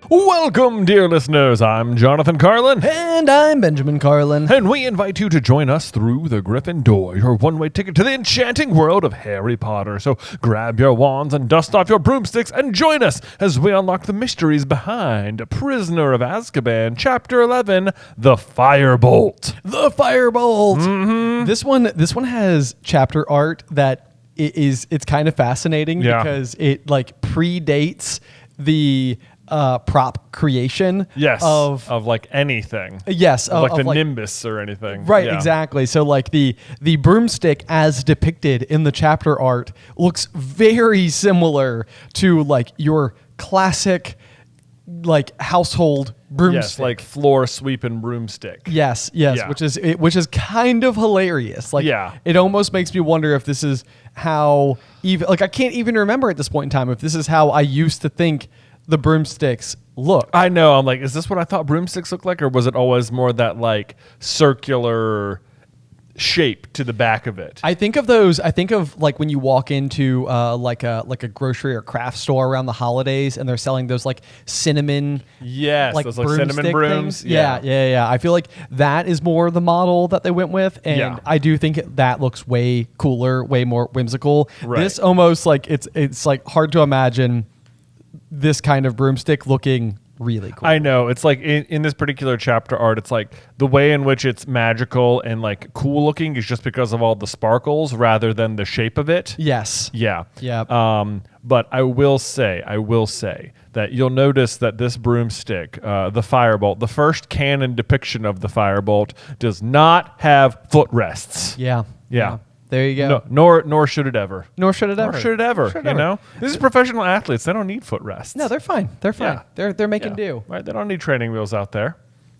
Welcome, dear listeners. I'm Jonathan Carlin. And I'm Benjamin Carlin. And we invite you to join us through the Griffin door, your one-way ticket to the enchanting world of Harry Potter. So grab your wands and dust off your broomsticks and join us as we unlock the mysteries behind Prisoner of Azkaban, Chapter 11, The Firebolt. The Firebolt! Mm-hmm. This one has chapter art that it's kind of fascinating because it like predates the prop creation of like anything. Yes. Of like the Nimbus or anything. Right, exactly. So like the broomstick as depicted in the chapter art looks very similar to like your classic like household broomstick. Yes, like floor sweeping broomstick. Yes, which is kind of hilarious. Like it almost makes me wonder if this is how even like I can't even remember at this point in time if this is how I used to think the broomsticks look. I know. I'm like, is this what I thought broomsticks looked like, or was it always more that like circular shape to the back of it? I think of those. I think of like when you walk into like a grocery or craft store around the holidays, and they're selling those like cinnamon, like those like cinnamon brooms. Yeah. I feel like that is more the model that they went with, and I do think that looks way cooler, way more whimsical. Right. This almost like it's like hard to imagine this kind of broomstick looking really cool. I know. It's like in this particular chapter art, it's like the way in which it's magical and like cool looking is just because of all the sparkles rather than the shape of it. Yes. Yeah. Yeah. But I will say that you'll notice that this broomstick, the Firebolt, the first canon depiction of the Firebolt, does not have footrests. Yeah. There you go. No, nor should it ever. Nor should it ever. You know, this is professional athletes. They don't need footrests. No, they're fine. Yeah. They're making do. Right. They don't need training wheels out there.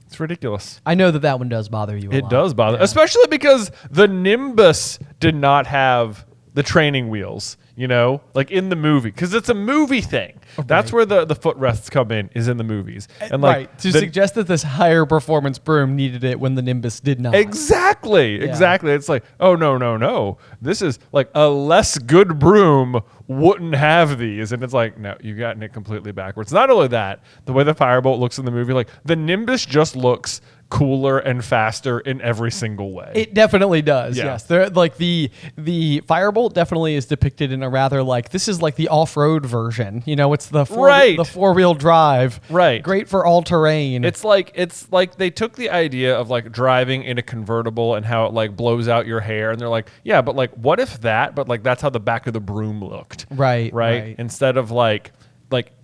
It's ridiculous. I know that one does bother you a lot. It does bother, especially because the Nimbus did not have the training wheels, you know, like in the movie, because it's a movie thing. Right. That's where the footrests come in, is in the movies. And like to suggest that this higher performance broom needed it when the Nimbus did not. Exactly. It's like, oh, no. This is like a less good broom wouldn't have these. And it's like, no, you've gotten it completely backwards. Not only that, the way the Firebolt looks in the movie, like the Nimbus just looks cooler and faster in every single way. It definitely does. Yes. They're like the Firebolt definitely is depicted in a rather like, this is like the off-road version. You know, it's the four-wheel drive. Right. Great for all terrain. It's like they took the idea of like driving in a convertible and how it like blows out your hair, and they're like, yeah, but like what if that, but like that's how the back of the broom looked. Right. Instead of like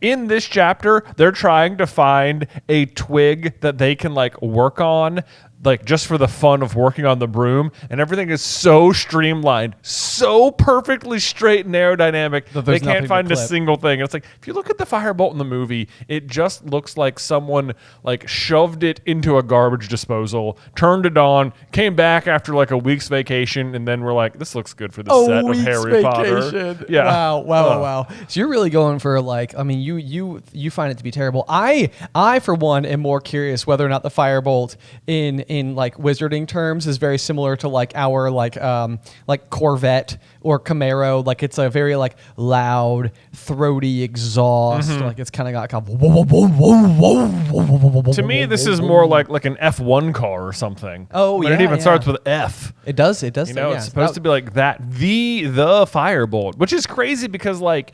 in this chapter, they're trying to find a twig that they can like work on, like just for the fun of working on the broom, and everything is so streamlined, so perfectly straight and aerodynamic that they can't find a single thing. And it's like, if you look at the Firebolt in the movie, it just looks like someone like shoved it into a garbage disposal, turned it on, came back after like a week's vacation, and then we're like, this looks good for the set of Harry Potter. Yeah. Wow. So you're really going for like, I mean, you find it to be terrible. I for one am more curious whether or not the Firebolt in like wizarding terms is very similar to like our like Corvette or Camaro. Like it's a very like loud, throaty exhaust. Like it's kind of got kind of. To me, this is more like an F1 car or something. Oh, but it even starts with F. It does. You know, it's supposed to be like that. The Firebolt, which is crazy because like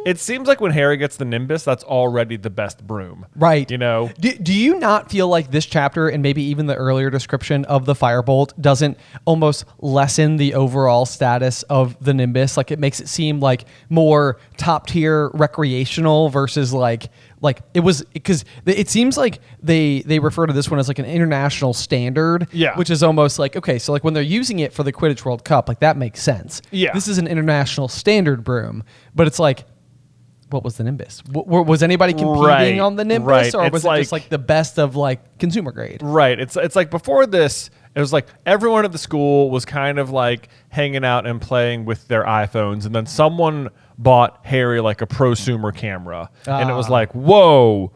it seems like when Harry gets the Nimbus, that's already the best broom. Right. You know? Do you not feel like this chapter and maybe even the earlier description of the Firebolt doesn't almost lessen the overall status of the Nimbus? Like it makes it seem like more top tier recreational versus like it was, because it seems like they refer to this one as like an international standard, which is almost like, okay, so like when they're using it for the Quidditch World Cup, like that makes sense. Yeah. This is an international standard broom, but it's like, what was the Nimbus? Was anybody competing on the Nimbus, or was it just like the best of like consumer grade. Right. It's like before this, it was like everyone at the school was kind of like hanging out and playing with their iPhones, and then someone bought Harry like a prosumer camera, and it was like, whoa,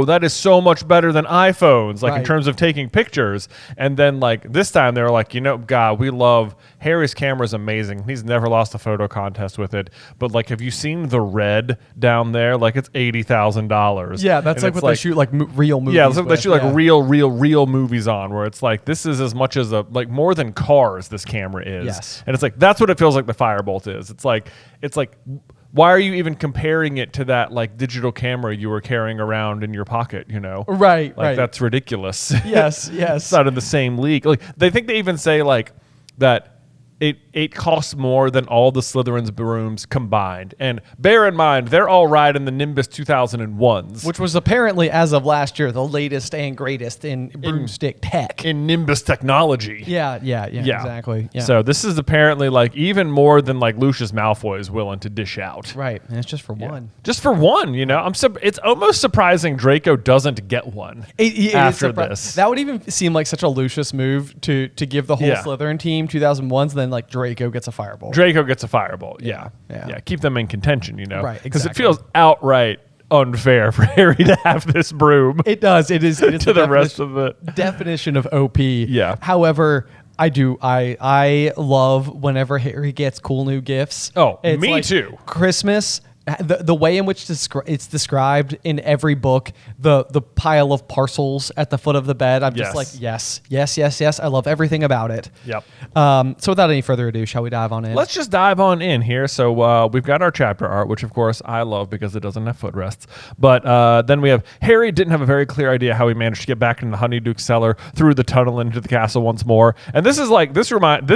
that is so much better than iPhones, like in terms of taking pictures. And then like this time they were like, God, we love Harry's camera is amazing. He's never lost a photo contest with it. But like, have you seen the red down there? Like it's $80,000. Yeah, that's like what they shoot like real movies. Yeah, that's what they shoot like real movies on, where it's like this is as much as like more than Cars. This camera is. Yes. And it's like that's what it feels like the Firebolt is. It's like. Why are you even comparing it to that like digital camera you were carrying around in your pocket, Right, like, that's ridiculous. Yes. It's not in the same league. Like they think they even say like that it costs more than all the Slytherin's brooms combined. And bear in mind, they're all riding the Nimbus 2001s. Which was apparently, as of last year, the latest and greatest in broomstick tech. In Nimbus technology. Yeah, exactly. Yeah. So this is apparently like even more than like Lucius Malfoy is willing to dish out. Right, and it's just for one. Just for one, it's almost surprising Draco doesn't get one after this. That would even seem like such a Lucius move to give the whole Slytherin team 2001s, then like Draco gets a Firebolt. Yeah. Keep them in contention, Right, because it feels outright unfair for Harry to have this broom. It does. It is to the rest of the definition of OP. Yeah. However, I love whenever Harry gets cool new gifts. Oh, it's me like too. Christmas. The way in which it's described in every book, the pile of parcels at the foot of the bed, I'm just like, yes. I love everything about it. Yep. So without any further ado, shall we dive on in? Let's just dive on in here. So we've got our chapter art, which of course I love because it doesn't have footrests. But then we have Harry didn't have a very clear idea how he managed to get back into the Honeyduke cellar through the tunnel into the castle once more. And this is like this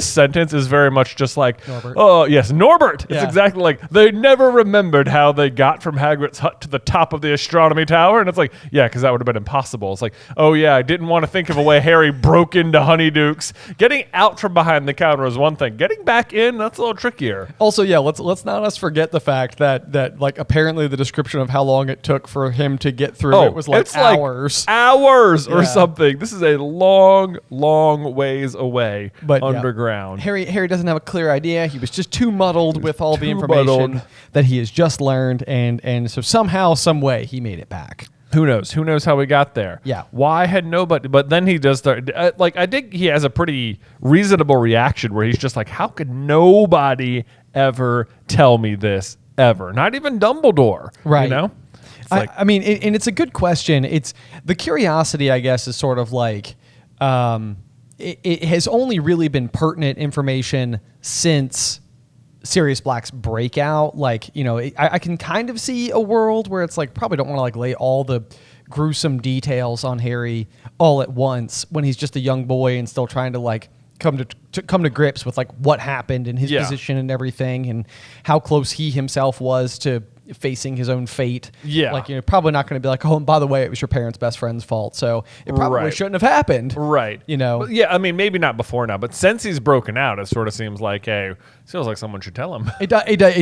sentence is very much just like, Norbert. Oh yes, Norbert. It's exactly like they never remembered how they got from Hagrid's hut to the top of the astronomy tower. And it's like, yeah, because that would have been impossible. It's like, oh yeah, I didn't want to think of a way Harry broke into Honeyduke's. Getting out from behind the counter is one thing. Getting back in, that's a little trickier. Also, yeah, let's not forget the fact that like apparently the description of how long it took for him to get through it was like hours. Or something. This is a long ways away, but underground. Harry doesn't have a clear idea. He was just too muddled with all the information that he has just learned. And so somehow, some way, he made it back. Who knows? Who knows how we got there? Yeah. Why had nobody? But then he does start. I think he has a pretty reasonable reaction where he's just like, "How could nobody ever tell me this ever? Not even Dumbledore." Right. I mean, and it's a good question. It's the curiosity, I guess, is sort of like it has only really been pertinent information since Sirius Black's breakout. Like, I can kind of see a world where it's like probably don't want to like lay all the gruesome details on Harry all at once when he's just a young boy and still trying to like come to grips with like what happened and his position and everything and how close he himself was to facing his own fate. Yeah. Like, probably not going to be like, oh, and by the way, it was your parents' best friend's fault. So it probably shouldn't have happened. Right. But yeah, I mean, maybe not before now, but since he's broken out, it sort of seems like, hey, feels like someone should tell him. It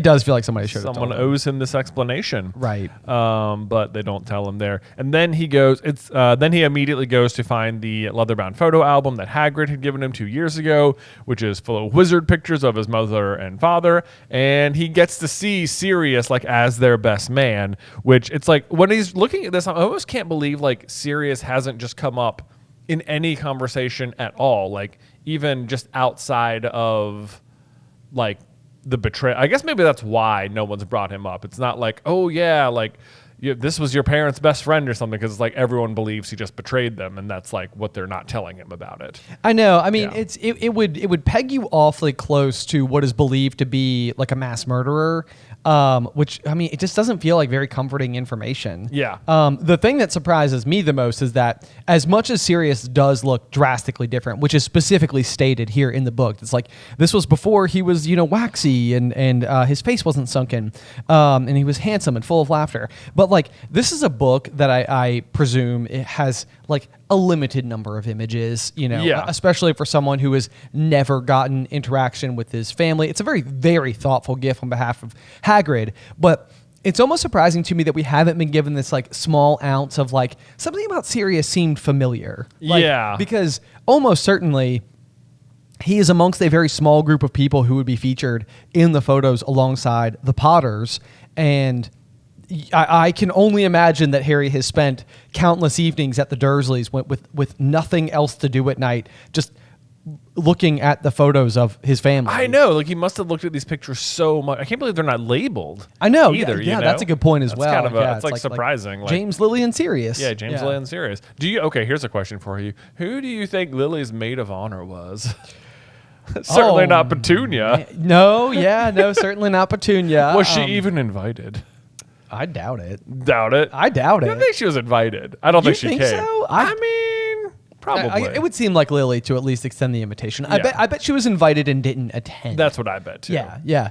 does feel like somebody should have told him. Someone owes him this explanation. Right. But they don't tell him there. And then he goes, then he immediately goes to find the leather-bound photo album that Hagrid had given him 2 years ago, which is full of wizard pictures of his mother and father. And he gets to see Sirius like as their best man, which it's like when he's looking at this, I almost can't believe like Sirius hasn't just come up in any conversation at all. Like even just outside of like the betrayal. I guess maybe that's why no one's brought him up. It's not like, oh yeah, like this was your parents' best friend or something, because it's like everyone believes he just betrayed them, and that's like what they're not telling him about it. I know. I mean, it would peg you awfully close to what is believed to be like a mass murderer, which, I mean, it just doesn't feel like very comforting information. Yeah. The thing that surprises me the most is that as much as Sirius does look drastically different, which is specifically stated here in the book, it's like this was before he was, waxy and his face wasn't sunken, and he was handsome and full of laughter. But like this is a book that I presume it has like a limited number of images, especially for someone who has never gotten interaction with his family. It's a very, very thoughtful gift on behalf of Hagrid, but It's almost surprising to me that we haven't been given this like small ounce of like something about Sirius seemed familiar. Like, yeah. Because almost certainly he is amongst a very small group of people who would be featured in the photos alongside the Potters. And I can only imagine that Harry has spent countless evenings at the Dursleys with nothing else to do at night, just looking at the photos of his family. I know, like he must have looked at these pictures so much. I can't believe they're not labeled. I know, either. Yeah, you know? That's a good point as well. Kind of it's like surprising. Like, James, Lily, and Sirius. Yeah, James, Lily, and Sirius. Okay, here's a question for you. Who do you think Lily's maid of honor was? Certainly not Petunia. No, certainly not Petunia. Was she even invited? I doubt it. Doubt it? I doubt it. I think she was invited. I don't think she came. So? I mean, probably. It would seem like Lily to at least extend the invitation. Yeah. I bet she was invited and didn't attend. That's what I bet too. Yeah.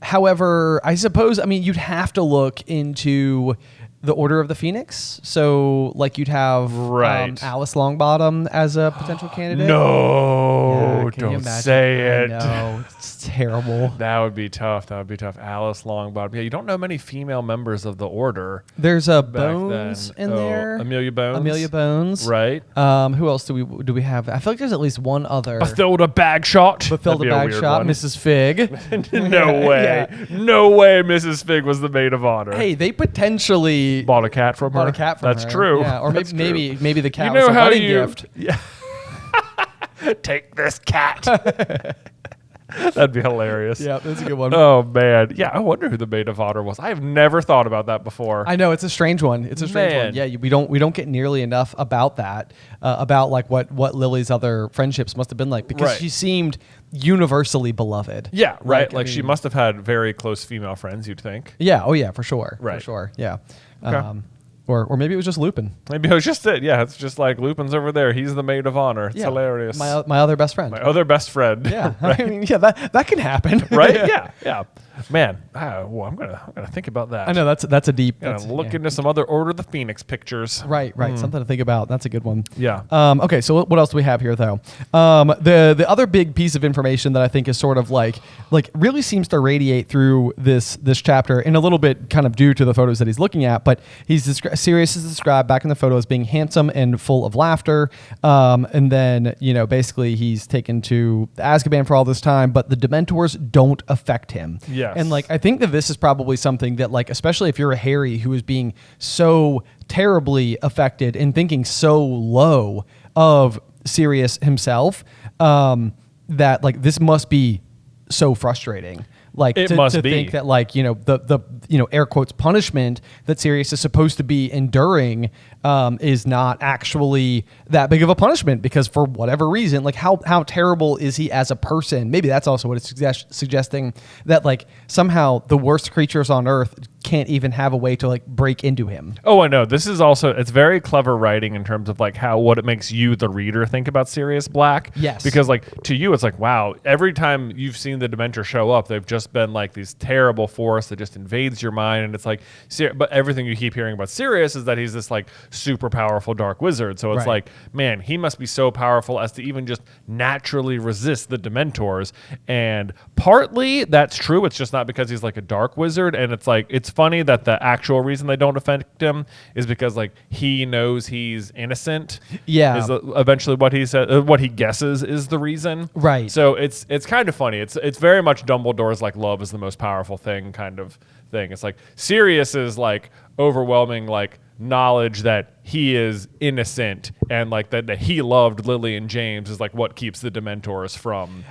However, I suppose, you'd have to look into the Order of the Phoenix. So, like, you'd have Alice Longbottom as a potential candidate. No, don't say it. No, it's terrible. That would be tough. Alice Longbottom. Yeah, you don't know many female members of the Order. There's a Bones in there. Amelia Bones. Right. Who else do we have? I feel like there's at least one other. Bathilda Bagshot. Mrs. Fig. No way. Yeah. No way Mrs. Fig was the maid of honor. Hey, they potentially bought a cat from her. That's true. Yeah, or maybe the cat was a wedding gift. Yeah. Take this cat. That'd be hilarious. Yeah, that's a good one. Oh man, yeah. I wonder who the maid of honor was. I have never thought about that before. I know, it's a strange one. Yeah, we don't get nearly enough about that. About like what Lily's other friendships must have been like, because she seemed universally beloved. Yeah, right. Like she must have had very close female friends. You'd think. Yeah. Oh yeah, for sure. Right. For sure. Yeah. Okay. Or maybe it was just Lupin. Maybe it was just it. Yeah, it's just like Lupin's over there. He's the maid of honor. It's hilarious. My other best friend. My other best friend. Yeah, right? That can happen. Right? Yeah. Man, I'm gonna think about that. I know that's a deep. Look into some other Order of the Phoenix pictures. Right. Something to think about. That's a good one. Yeah. Okay. So what else do we have here though? The other big piece of information that I think is sort of like really seems to radiate through this chapter, and a little bit kind of due to the photos that he's looking at, but Sirius is described back in the photo as being handsome and full of laughter, and then basically he's taken to Azkaban for all this time, but the Dementors don't affect him. Yes. And I think that this is probably something that especially if you're a Harry who is being so terribly affected and thinking so low of Sirius himself, that this must be so frustrating. To think that the air quotes punishment that Sirius is supposed to be enduring is not actually that big of a punishment, because for whatever reason, how terrible is he as a person? Maybe that's also what it's suggesting, that somehow the worst creatures on Earth can't even have a way to break into him. Oh, I know. This is also, it's very clever writing in terms of what it makes you, the reader, think about Sirius Black. Yes. Because to you, it's wow, every time you've seen the Dementor show up, they've just been these terrible force that just invades your mind, and it's but everything you keep hearing about Sirius is that he's this super powerful dark wizard. So it's man, he must be so powerful as to even just naturally resist the Dementors. And partly that's true. It's just not because he's a dark wizard, and it's funny that the actual reason they don't affect him is because he knows he's innocent. Yeah, is eventually what he said. What he guesses is the reason. Right. So it's kind of funny. It's very much Dumbledore's love is the most powerful thing kind of thing. It's Sirius is overwhelming knowledge that he is innocent, and that he loved Lily and James is what keeps the Dementors from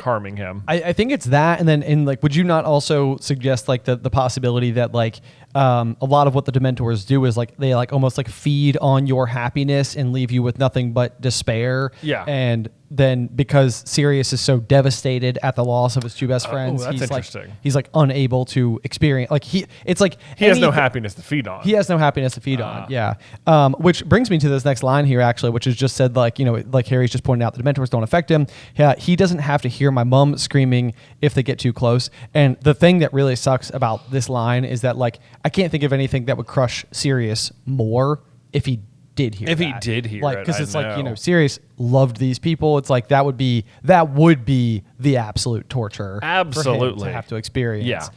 harming him. I think it's that, and then would you not also suggest the possibility that a lot of what the Dementors do is they almost feed on your happiness and leave you with nothing but despair. Yeah. And then because Sirius is so devastated at the loss of his two best friends, that's interesting. He's unable to experience he has no happiness to feed on. He has no happiness to feed on. Yeah. Which brings me to this next line here, actually, which is just said Harry's just pointed out, the Dementors don't affect him. Yeah, he doesn't have to hear my mom screaming if they get too close. And the thing that really sucks about this line is that I can't think of anything that would crush Sirius more if he did hear he did hear it, because it's Sirius loved these people. It's like that would be the absolute torture. Absolutely. For him to have to experience. Yeah.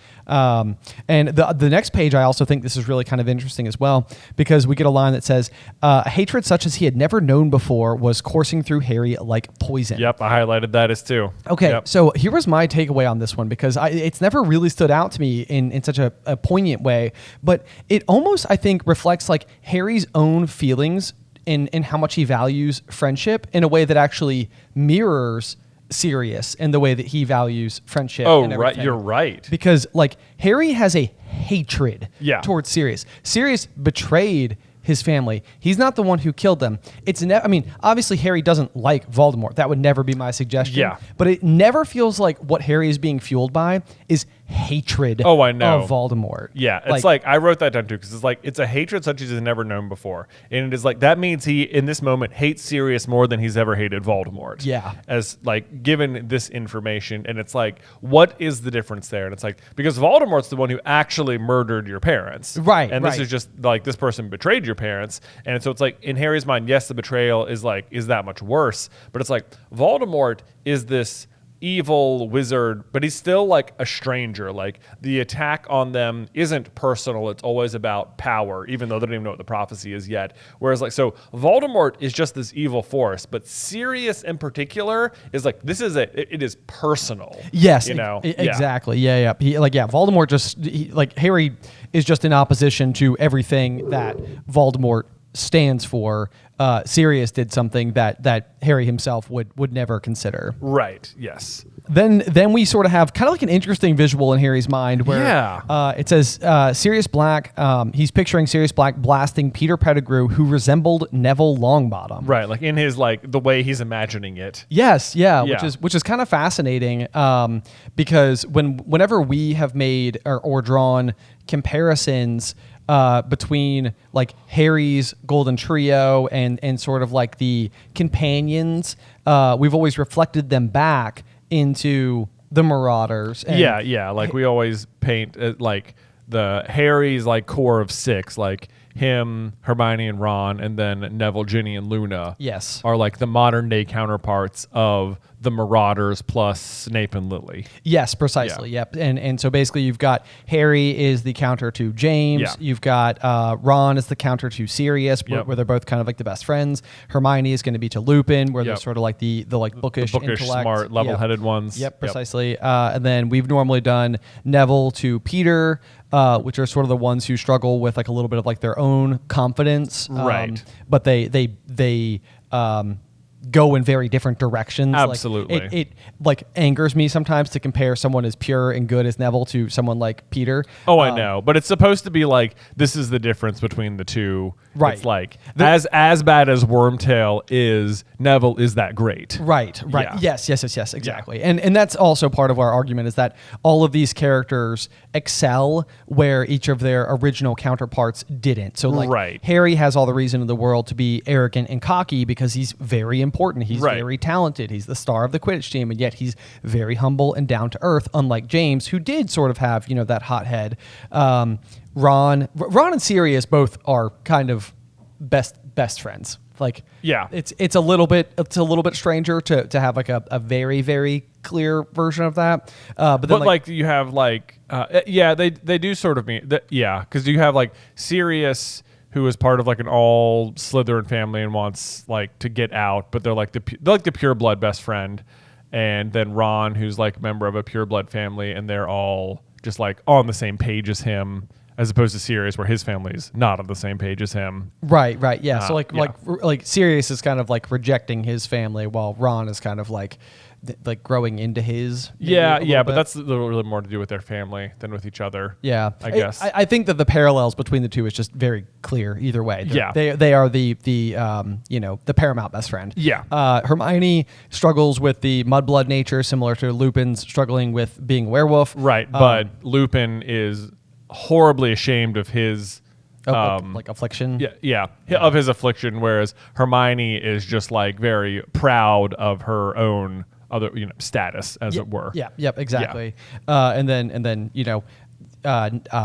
And the next page, I also think this is really kind of interesting as well, because we get a line that says, a hatred such as he had never known before was coursing through Harry like poison. Yep, I highlighted that as too. Okay, yep. So here was my takeaway on this one, because it's never really stood out to me in such a poignant way, but it almost, I think, reflects like Harry's own feelings in how much he values friendship in a way that actually mirrors Sirius in the way that he values friendship. Oh, right. You're right. Because like Harry has a hatred towards Sirius. Sirius betrayed his family. He's not the one who killed them. I mean, obviously Harry doesn't like Voldemort. That would never be my suggestion. Yeah. But it never feels like what Harry is being fueled by is hatred I know. of Voldemort. Yeah, it's like I wrote that down too, because it's like it's a hatred such as he's never known before, and it is like that means he in this moment hates Sirius more than he's ever hated Voldemort. Yeah, as like given this information, and it's like what is the difference there? And it's like because Voldemort's the one who actually murdered your parents, right? And this is just like this person betrayed your parents, and so it's like in Harry's mind, yes, the betrayal is that much worse, but it's like Voldemort is this evil wizard, but he's still like a stranger. Like the attack on them isn't personal, it's always about power, even though they don't even know what the prophecy is yet. Whereas like so Voldemort is just this evil force, but Sirius in particular is like it is personal. Yes, exactly. Yeah. Voldemort like Harry is just in opposition to everything that Voldemort stands for. Sirius did something that Harry himself would never consider. Right. Yes. Then we sort of have kind of like an interesting visual in Harry's mind where it says Sirius Black. He's picturing Sirius Black blasting Peter Pettigrew, who resembled Neville Longbottom. Right, like in his like the way he's imagining it. Yes, yeah. which is kind of fascinating because whenever we have made or drawn comparisons between like Harry's Golden Trio and sort of like the companions, we've always reflected them back into the Marauders. And like we always paint like the Harry's like core of 6, like him, Hermione, and Ron, and then Neville, Ginny, and Luna. Yes, are like the modern day counterparts of the Marauders plus Snape and Lily. Yes, precisely. Yeah. Yep. And so basically you've got Harry is the counter to James. Yeah. You've got Ron is the counter to Sirius, where they're both kind of like the best friends. Hermione is going to be to Lupin, where they're sort of like the like bookish intellect. Smart, level-headed ones. Yep, precisely. And then we've normally done Neville to Peter, which are sort of the ones who struggle with like a little bit of like their own confidence. Right. But they go in very different directions. Absolutely. Like, it like angers me sometimes to compare someone as pure and good as Neville to someone like Peter. Oh, I know. But it's supposed to be like, this is the difference between the two. Right. It's like, as bad as Wormtail is, Neville is that great. Right. Yeah. Yes, exactly. Yeah. And that's also part of our argument is that all of these characters excel where each of their original counterparts didn't. So like Harry has all the reason in the world to be arrogant and cocky because he's very important. He's very talented. He's the star of the Quidditch team, and yet he's very humble and down to earth, unlike James, who did sort of have, that hot head. Ron and Sirius both are kind of best friends. Like, it's a little bit stranger to have like a very, very clear version of that. But then you have they do sort of mean that, because you have like Sirius, who is part of like an all Slytherin family and wants like to get out, but they're like the pureblood best friend, and then Ron, who's like a member of a pureblood family, and they're all just like on the same page as him, as opposed to Sirius, where his family's not on the same page as him. Right, yeah. So like Sirius is kind of like rejecting his family, while Ron is kind of like growing into his. But that's a little really more to do with their family than with each other. Yeah, I guess. I think that the parallels between the two is just very clear either way. They are the paramount best friend. Yeah. Hermione struggles with the mudblood nature, similar to Lupin's struggling with being a werewolf. Right, but Lupin is horribly ashamed of his like affliction. Of his affliction, whereas Hermione is just like very proud of her own other status, as it were. Exactly. And then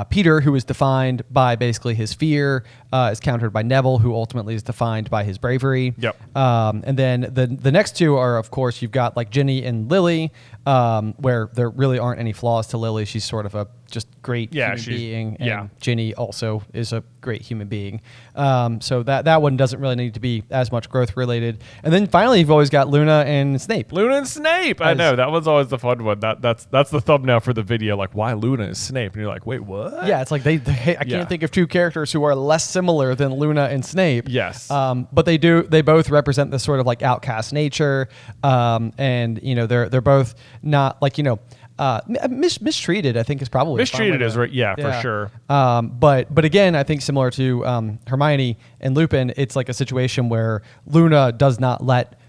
Peter, who is defined by basically his fear, is countered by Neville, who ultimately is defined by his bravery. Yep. And then the next two are, of course, you've got like Ginny and Lily, where there really aren't any flaws to Lily. She's sort of a just great human being, and Ginny also is a great human being. So that one doesn't really need to be as much growth related. And then finally, you've always got Luna and Snape. I know that was always the fun one. That's the thumbnail for the video. Like, why Luna is Snape? And you're like, wait, what? Yeah, it's like I can't think of two characters who are less similar than Luna and Snape. Yes. But they both represent this sort of like outcast nature, and they're both not like mistreated. I think is probably mistreated is right. Yeah, for sure. But again, I think similar to Hermione and Lupin, it's like a situation where Luna does not let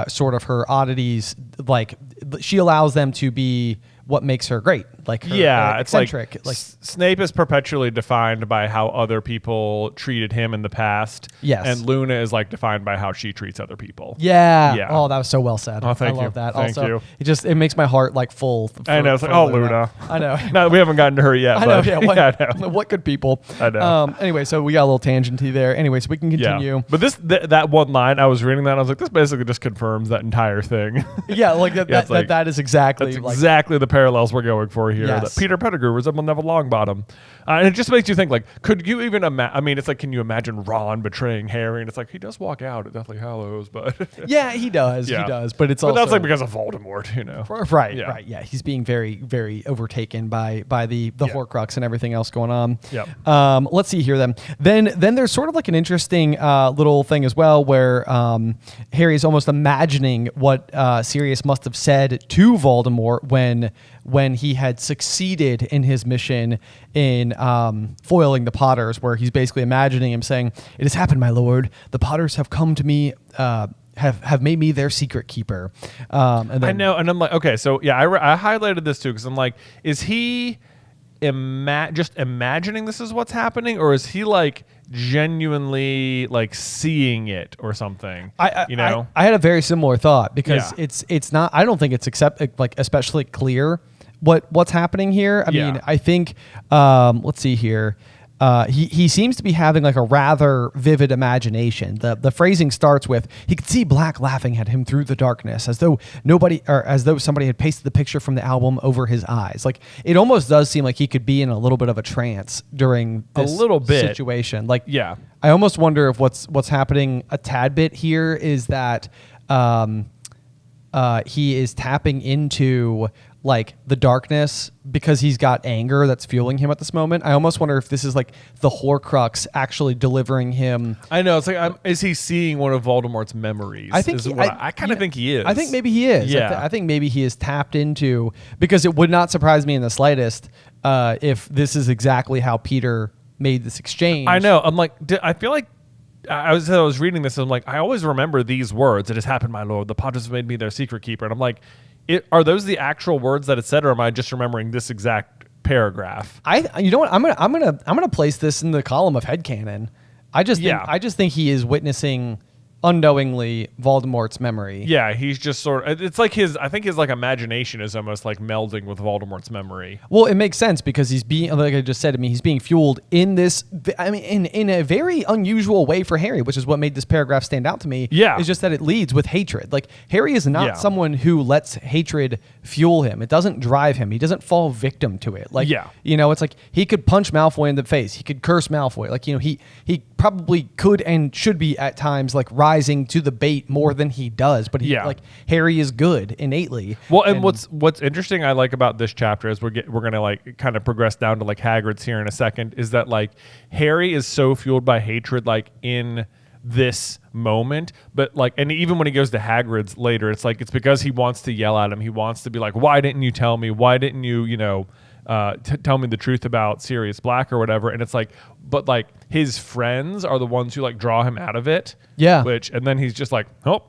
sort of her oddities, like she allows them to be what makes her great. Like her, eccentric. It's like Snape is perpetually defined by how other people treated him in the past. Yes. And Luna is like defined by how she treats other people. Yeah. Oh, that was so well said. Oh, thank you. I love that. Thank you. It makes my heart like full. I know. It's like, Luna. I know. No, we haven't gotten to her yet. I know. Yeah. I know. What good people. I know. Anyway, so we got a little tangenty there. Anyway, so we can continue. Yeah. But that one line, I was reading that, and I was like, this basically just confirms that entire thing. Yeah, like that is exactly. That's exactly the parallels we're going for here. Yes. That Peter Pettigrew resembled Neville Longbottom. And it just makes you think, like, could you even imagine? I mean, it's like, can you imagine Ron betraying Harry? And it's like, he does walk out at Deathly Hallows, but yeah, he does. Yeah. He does. But it's also that's like because of Voldemort, Right. Yeah. He's being very, very overtaken by the Horcrux and everything else going on. Yeah. Let's see here then. Then there's sort of like an interesting little thing as well where Harry is almost imagining what Sirius must have said to Voldemort when he had succeeded in his mission in foiling the Potters, where he's basically imagining him saying, "It has happened, my lord. The Potters have come to me, have made me their secret keeper." And then, I know, and I'm like, okay, so yeah, I highlighted this too because I'm like, is he just imagining this is what's happening, or is he like genuinely like seeing it or something? I had a very similar thought because it's not. I don't think it's especially clear what's happening here. I mean, I think let's see here. He seems to be having like a rather vivid imagination. The phrasing starts with, he could see Black laughing at him through the darkness, as though somebody had pasted the picture from the album over his eyes. Like, it almost does seem like he could be in a little bit of a trance during this situation. Like, yeah, I almost wonder if what's happening a tad bit here is that he is tapping into like the darkness because he's got anger that's fueling him at this moment. I almost wonder if this is like the Horcrux actually delivering him. I know. It's like, is he seeing one of Voldemort's memories? I think I kind of think he is. I think maybe he is. Yeah. I think maybe he is tapped into, because it would not surprise me in the slightest if this is exactly how Peter made this exchange. I know. I'm like, I feel like I was reading this and I'm like, I always remember these words. "It has happened, my lord. The Potters have made me their secret keeper." And I'm like, are those the actual words that it said, or am I just remembering this exact paragraph? You know what? I'm gonna place this in the column of headcanon. I just think he is witnessing unknowingly Voldemort's memory. Yeah, he's just sort of, it's like I think his like imagination is almost like melding with Voldemort's memory. Well, it makes sense because he's being, like I just said, he's being fueled in this, in a very unusual way for Harry, which is what made this paragraph stand out to me. Yeah. It's just that it leads with hatred. Like, Harry is not someone who lets hatred fuel him. It doesn't drive him. He doesn't fall victim to it. Like, it's like he could punch Malfoy in the face. He could curse Malfoy. Like, he probably could and should be at times like rising to the bait more than he does, but Harry is good innately. Well, and what's interesting I like about this chapter is we're gonna like kind of progress down to like Hagrid's here in a second, is that like Harry is so fueled by hatred like in this moment, but like, and even when he goes to Hagrid's later, it's like it's because he wants to yell at him. He wants to be like, "Why didn't you tell me? Why didn't you tell me the truth about Sirius Black," or whatever. And it's like, but like his friends are the ones who like draw him out of it. Yeah. And then he's just like, "Oh,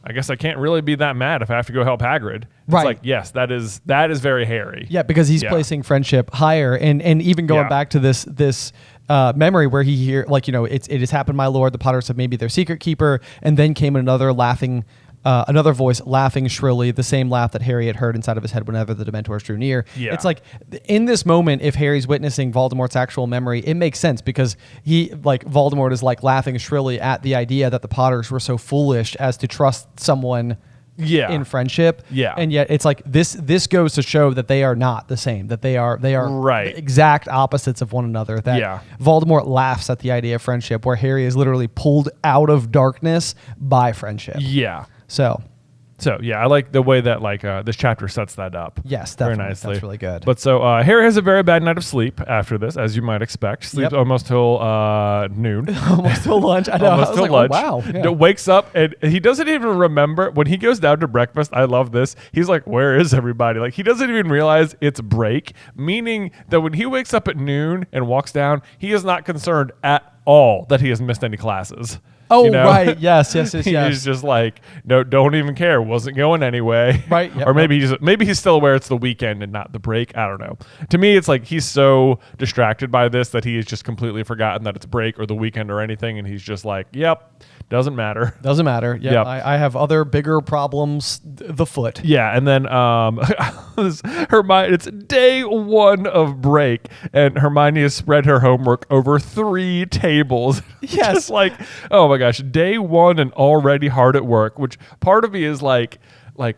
I guess I can't really be that mad if I have to go help Hagrid." Right. It's like, yes, that is very Harry. Yeah, because he's placing friendship higher, and even going back to this memory where it has happened, my lord. The Potters have made me their secret keeper, and then came another laughing another voice laughing shrilly, the same laugh that Harry had heard inside of his head whenever the Dementors drew near. Yeah. It's like in this moment, if Harry's witnessing Voldemort's actual memory, it makes sense because Voldemort is like laughing shrilly at the idea that the Potters were so foolish as to trust someone in friendship. Yeah. And yet it's like this goes to show that they are not the same, that they are right. the exact opposites of one another. That Voldemort laughs at the idea of friendship, where Harry is literally pulled out of darkness by friendship. Yeah. So yeah, I like the way that this chapter sets that up. Yes, definitely. Very nicely. That's really good. But so Harry has a very bad night of sleep after this, as you might expect. Sleeps almost till noon. Almost till lunch. I know. Almost till lunch. Oh, wow. Yeah. Wakes up and he doesn't even remember when he goes down to breakfast. I love this. He's like, "Where is everybody?" Like he doesn't even realize it's break, meaning that when he wakes up at noon and walks down, he is not concerned at all that he has missed any classes. Oh, right. Yes. He's just like, no, don't even care. Wasn't going anyway. Right. Yep, or maybe he's still aware it's the weekend and not the break. I don't know. To me, it's like he's so distracted by this that he has just completely forgotten that it's break or the weekend or anything. And he's just like, yep, doesn't matter. Doesn't matter. Yeah. Yep. I have other bigger problems. The foot. Yeah. And then Hermione, it's day one of break and Hermione has spread her homework over 3 tables. Yes. Just like, oh my gosh, day one and already hard at work, which part of me is like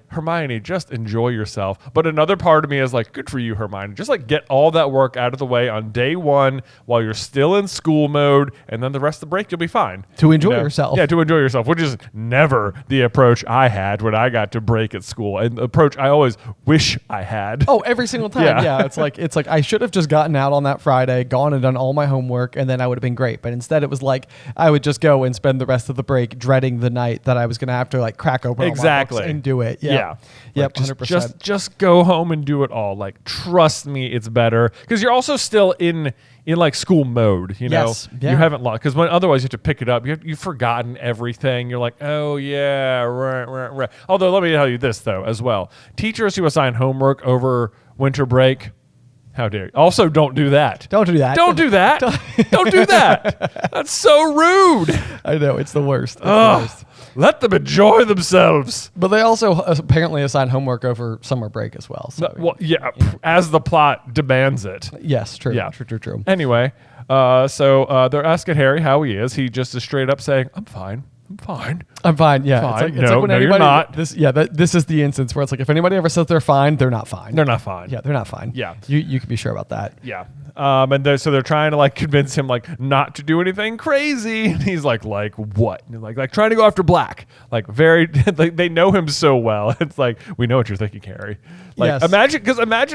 Hermione, just enjoy yourself. But another part of me is like, good for you, Hermione. Just like get all that work out of the way on day one while you're still in school mode, and then the rest of the break you'll be fine. To enjoy yourself. Yeah, to enjoy yourself, which is never the approach I had when I got to break at school, and the approach I always wish I had. Oh, every single time. Yeah. It's like I should have just gotten out on that Friday, gone and done all my homework, and then I would have been great. But instead, it was like I would just go and spend the rest of the break dreading the night that I was going to have to like crack open all my books and do it. Yeah. Yep. 100%. Just go home and do it all. Like, trust me, it's better because you're also still in like school mode. You know, you haven't lost because otherwise you have to pick it up. You've forgotten everything. You're like, oh yeah, right. Although let me tell you this though as well. Teachers who assign homework over winter break. How dare you? Also, don't do that. Don't do that. Don't do that. Don't do that. That's so rude. I know. It's the worst. Let them enjoy themselves. But they also apparently assign homework over summer break as well. So, as the plot demands it. Yes, true. Yeah. True. Anyway, so they're asking Harry how he is. He just is straight up saying, I'm fine. I'm fine. Yeah. Fine. It's like when anybody, you're not. This is the instance where it's like if anybody ever says they're fine, they're not fine. They're not fine. Yeah, they're not fine. Yeah. You can be sure about that. Yeah. And so they're trying to like convince him like not to do anything crazy. And he's like what? And like trying to go after Black. Like very like they know him so well. It's like we know what you're thinking, Harry. Like imagine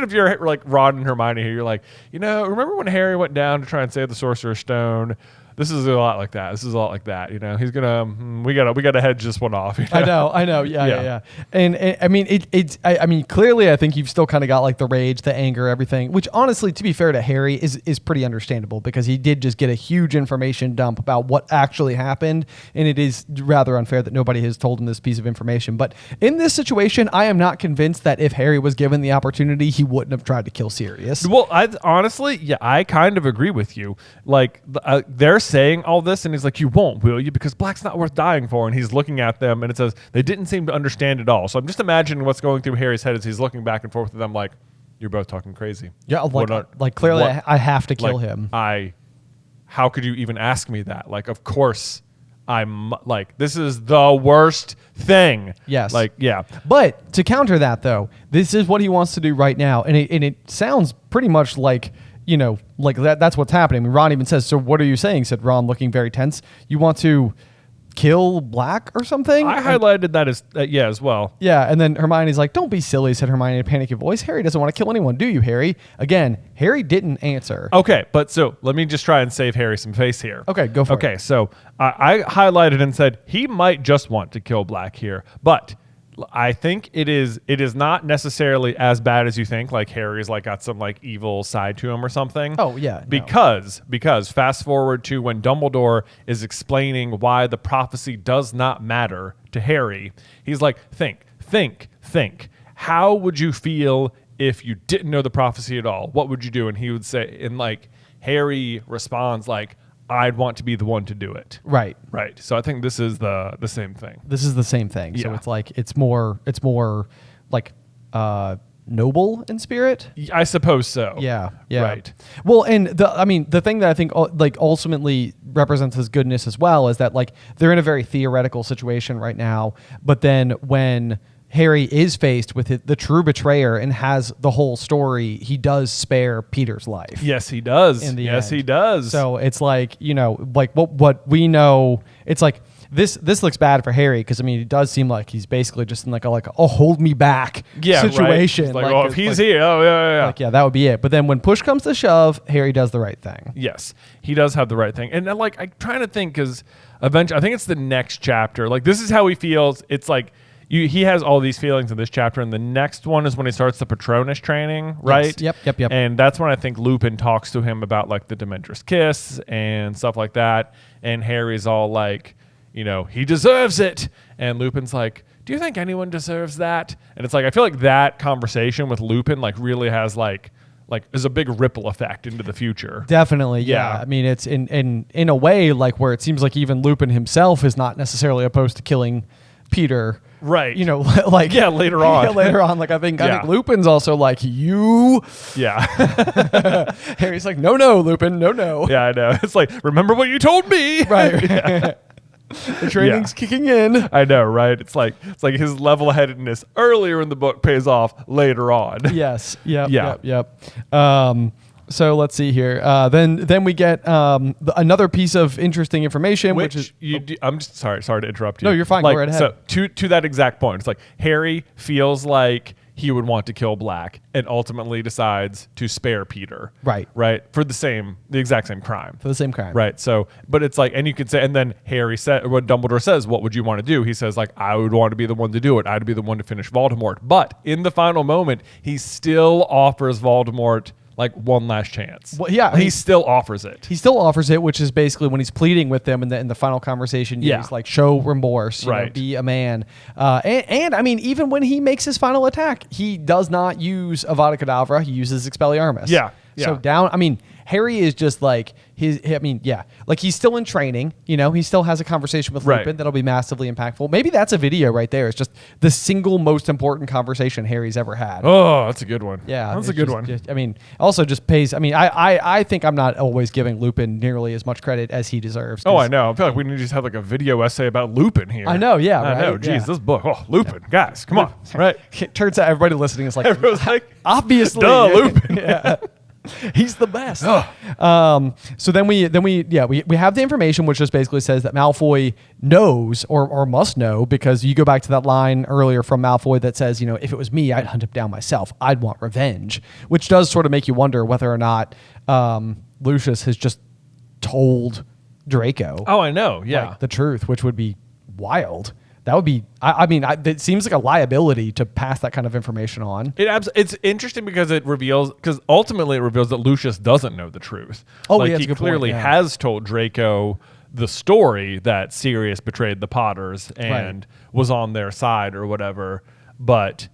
if you're like Ron and Hermione here. You're like, remember when Harry went down to try and save the Sorcerer's Stone? This is a lot like that. He's gonna. We gotta hedge this one off. I know. Yeah. And I mean, clearly, I think you've still kind of got like the rage, the anger, everything. Which honestly, to be fair to Harry, is pretty understandable because he did just get a huge information dump about what actually happened, and it is rather unfair that nobody has told him this piece of information. But in this situation, I am not convinced that if Harry was given the opportunity, he wouldn't have tried to kill Sirius. Well, I kind of agree with you. Like they're saying all this and he's like, you won't, will you? Because Black's not worth dying for. And he's looking at them and it says they didn't seem to understand it all. So I'm just imagining what's going through Harry's head as he's looking back and forth with them like, you're both talking crazy. Yeah, clearly I have to kill him. How could you even ask me that? Like, of course I'm like, this is the worst thing. Yes. Like, yeah. But to counter that though, this is what he wants to do right now. And it sounds pretty much like, like that's what's happening. I mean, Ron even says, so what are you saying? Said Ron, looking very tense. You want to kill Black or something? I highlighted that as well. Yeah, and then Hermione's like, don't be silly, said Hermione in a panicky voice. Harry doesn't want to kill anyone, do you, Harry? Again, Harry didn't answer. Okay, but so let me just try and save Harry some face here. Okay, go for it. Okay, so I highlighted and said he might just want to kill Black here, but I think it is not necessarily as bad as you think. Like Harry's like got some like evil side to him or something. Oh yeah. Because fast forward to when Dumbledore is explaining why the prophecy does not matter to Harry. He's like, think. How would you feel if you didn't know the prophecy at all? What would you do? And he would say, and like Harry responds like, I'd want to be the one to do it. Right. Right. So I think this is the same thing. This is the same thing. Yeah. So it's like it's more like noble in spirit. I suppose so. Yeah. Yeah. Right. Well, and the thing that I think like ultimately represents his goodness as well is that like they're in a very theoretical situation right now, but then when Harry is faced with the true betrayer and has the whole story, he does spare Peter's life. Yes, he does. Yes, he does. So it's like, like what we know, it's like this looks bad for Harry because he does seem like he's basically just in like a hold me back situation. Right. Like, if he's here, yeah. Like, yeah, that would be it. But then when push comes to shove, Harry does the right thing. Yes, he does have the right thing. And like I'm trying to think because eventually, I think it's the next chapter. Like this is how he feels. It's like he has all these feelings in this chapter, and the next one is when he starts the Patronus training, right? Yes. Yep. And that's when I think Lupin talks to him about like the Dementor's kiss and stuff like that. And Harry's all like, he deserves it. And Lupin's like, do you think anyone deserves that? And it's like, I feel like that conversation with Lupin like really has like is a big ripple effect into the future. Definitely, yeah. It's in a way like where it seems like even Lupin himself is not necessarily opposed to killing Peter. Right. Like later on. Yeah, later on. Like I think Lupin's also like you. Yeah. Harry's like, no, Lupin, no. Yeah, I know. It's like, remember what you told me. Right. Yeah. The training's kicking in. I know, right? It's like his level-headedness earlier in the book pays off later on. Yes. Yep. So let's see here. Then we get another piece of interesting information, which is I'm just sorry to interrupt you. No, you're fine. Go right ahead. So to that exact point, it's like Harry feels like he would want to kill Black and ultimately decides to spare Peter. Right. For the exact same crime. For the same crime. Right. So, but it's like, and you could say, and then Harry said, when Dumbledore says, what would you want to do? He says like, I would want to be the one to do it. I'd be the one to finish Voldemort. But in the final moment, he still offers Voldemort like one last chance. Well, yeah, he still offers it. He still offers it, which is basically when he's pleading with them in the final conversation. He's like, show remorse, be a man. And even when he makes his final attack, he does not use Avada Kedavra. He uses Expelliarmus. Yeah. So Harry is just like like he's still in training. He still has a conversation with Lupin that'll be massively impactful. Maybe that's a video right there. It's just the single most important conversation Harry's ever had. Oh, that's a good one. Yeah, that's a good one. Also just pays. I think I'm not always giving Lupin nearly as much credit as he deserves. Oh, I know. I feel like we need to just have like a video essay about Lupin here. I know. Yeah, I know. Jeez, this book. Oh, Lupin, guys, come on. Right. It turns out everybody listening is like, everyone's like, obviously, Lupin. Yeah. He's the best. So then we have the information, which just basically says that Malfoy knows or must know, because you go back to that line earlier from Malfoy that says, if it was me, I'd hunt him down myself. I'd want revenge, which does sort of make you wonder whether or not Lucius has just told Draco. Oh, I know. Yeah, the truth, which would be wild. That would be, it seems like a liability to pass that kind of information on. It's interesting because ultimately it reveals that Lucius doesn't know the truth. Oh, he clearly has told Draco the story that Sirius betrayed the Potters and was on their side or whatever, but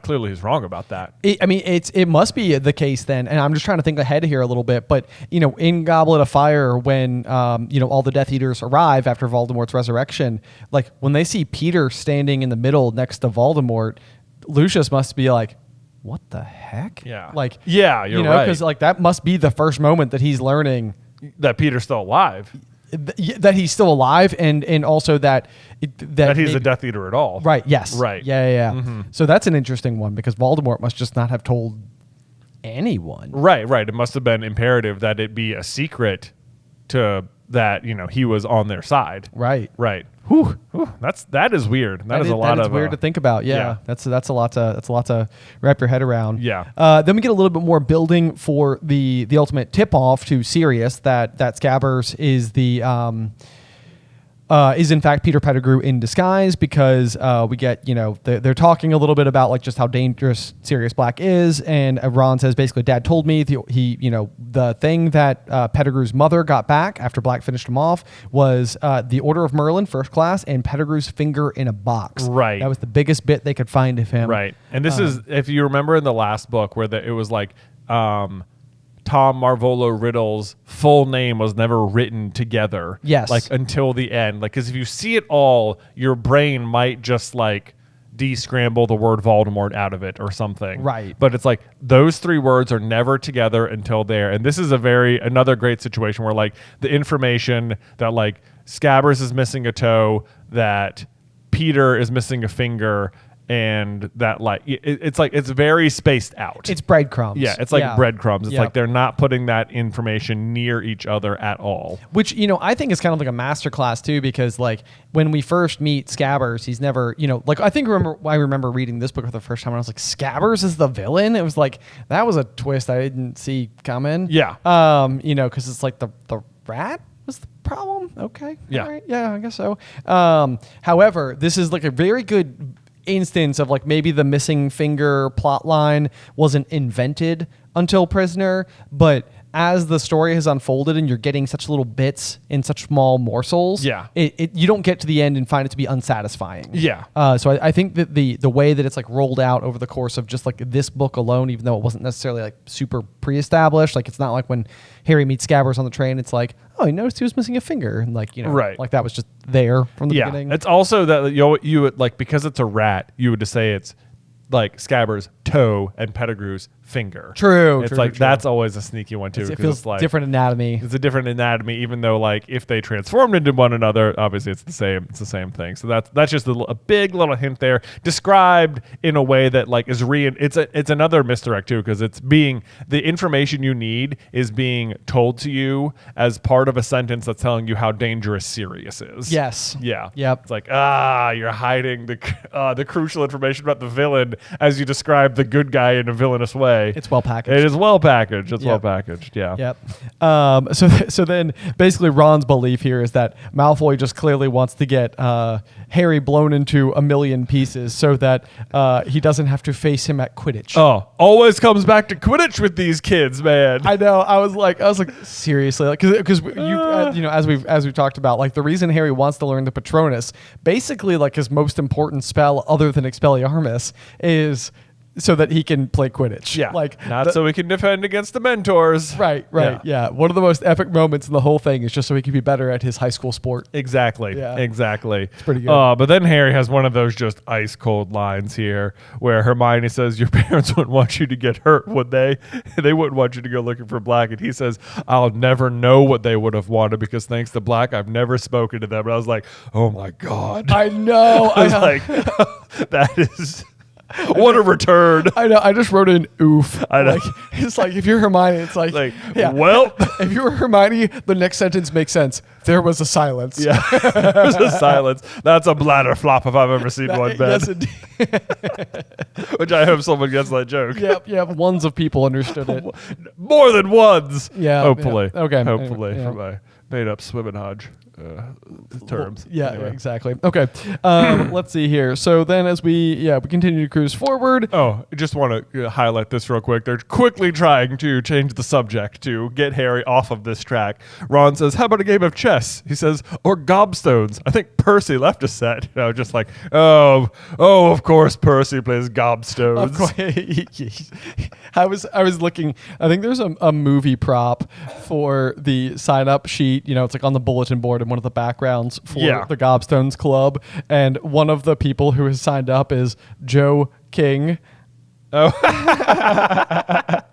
clearly he's wrong about that. It must be the case then, and I'm just trying to think ahead here a little bit, but in Goblet of Fire, when all the Death Eaters arrive after Voldemort's resurrection, like when they see Peter standing in the middle next to Voldemort, Lucius must be like, what the heck? Yeah. You're right. Because that must be the first moment that he's learning that Peter's still alive. That he's still alive, and also that he's a Death Eater at all. Right. Yes. Right. Yeah. Mm-hmm. So that's an interesting one, because Voldemort must just not have told anyone. Right. It must have been imperative that it be a secret to that he was on their side. Right. Whew. That is weird. That is a lot of weird to think about. Yeah. That's a lot to wrap your head around. Yeah. Then we get a little bit more building for the ultimate tip off to Sirius that Scabbers is in fact Peter Pettigrew in disguise, because we get, they're talking a little bit about like just how dangerous Sirius Black is, and Ron says basically, Dad told me the thing that Pettigrew's mother got back after Black finished him off was the Order of Merlin first class and Pettigrew's finger in a box. Right. That was the biggest bit they could find of him. Right. And this is, if you remember in the last book where it was like Tom Marvolo Riddle's full name was never written together. Yes. Like until the end. Like, because if you see it all, your brain might just like de-scramble the word Voldemort out of it or something. Right. But it's like those three words are never together until there. And this is another great situation where like the information that like Scabbers is missing a toe, that Peter is missing a finger, and that like it's like it's very spaced out. It's breadcrumbs. Yeah, it's like breadcrumbs. It's Yep. like they're not putting that information near each other at all. Which, I think is kind of like a masterclass too, because like when we first meet Scabbers, he's never, like I remember reading this book for the first time and I was like, Scabbers is the villain? It was like, that was a twist I didn't see coming. Yeah. Because it's like the rat was the problem. Okay. Yeah. All right. Yeah, I guess so. However, this is like a very good instance of like maybe the missing finger plot line wasn't invented until Prisoner, but as the story has unfolded and you're getting such little bits in such small morsels, you don't get to the end and find it to be unsatisfying. Yeah. So I think that the way that it's like rolled out over the course of just like this book alone, even though it wasn't necessarily like super pre-established, like it's not like when Harry meets Scabbers on the train, it's like, oh, he noticed he was missing a finger, and like right. like that was just there from the beginning. It's also that you would like, because it's a rat, you would just say it's like Scabbers' toe and Pettigrew's finger. True. It's like that's always a sneaky one too. It feels like different anatomy. It's a different anatomy, even though like if they transformed into one another, obviously it's the same thing. So that's just a big little hint there, described in a way that like is it's another misdirect too, because it's being the information you need is being told to you as part of a sentence that's telling you how dangerous Sirius is. Yes. Yeah. Yep. It's like you're hiding the crucial information about the villain as you describe the good guy in a villainous way. It's well packaged. It is well packaged. It's well packaged. Yeah. Yep. So then basically Ron's belief here is that Malfoy just clearly wants to get Harry blown into a million pieces so that he doesn't have to face him at Quidditch. Oh, always comes back to Quidditch with these kids, man. I know. I was like, seriously, like, because as we've talked about, like the reason Harry wants to learn the Patronus, basically, like his most important spell other than Expelliarmus, is so that he can play Quidditch. Yeah. So he can defend against the mentors. Right. Yeah. One of the most epic moments in the whole thing is just so he can be better at his high school sport. Exactly. Yeah. Exactly. It's pretty good. But then Harry has one of those just ice cold lines here where Hermione says, your parents wouldn't want you to get hurt, would they? They wouldn't want you to go looking for Black. And he says, I'll never know what they would have wanted because thanks to Black, I've never spoken to them. And I was like, oh my God. I know. I was like, that is... What a return. I know. I just wrote an oof. I know. Like, it's like if you're Hermione, it's like well. If you were Hermione, the next sentence makes sense. There was a silence. Yeah. There was a silence. That's a bladder flop if I've ever seen one, Ben. Yes, indeed. Which I hope someone gets that joke. Yep. Ones of people understood it. More than ones. Yeah. Hopefully. Yeah. Okay. Hopefully Yeah. for my made up swim and Hodge terms. Yeah, Anyway. exactly. Okay. Let's see here. So then as we continue to cruise forward. Oh, I just want to highlight this real quick. They're quickly trying to change the subject to get Harry off of this track. Ron says, how about a game of chess? He says, or gobstones. I think Percy left a set. Just like, of course Percy plays gobstones. Of course. I was looking, I think there's a movie prop for the sign up sheet. It's like on the bulletin board in one of the backgrounds for the Gobstones Club. And one of the people who has signed up is Joe King. Oh,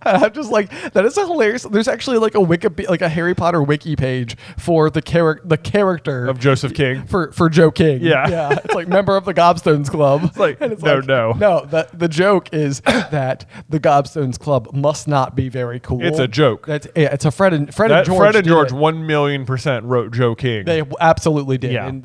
I'm just like, that is hilarious. There's actually like a Harry Potter wiki page for the character of Joseph King for Joe King. Yeah. It's like member of the Gobstones Club. It's like, no. The joke is that the Gobstones Club must not be very cool. It's a joke. It's a Fred and George. Fred and George 1,000,000% wrote Joe King. They absolutely did. Yeah. And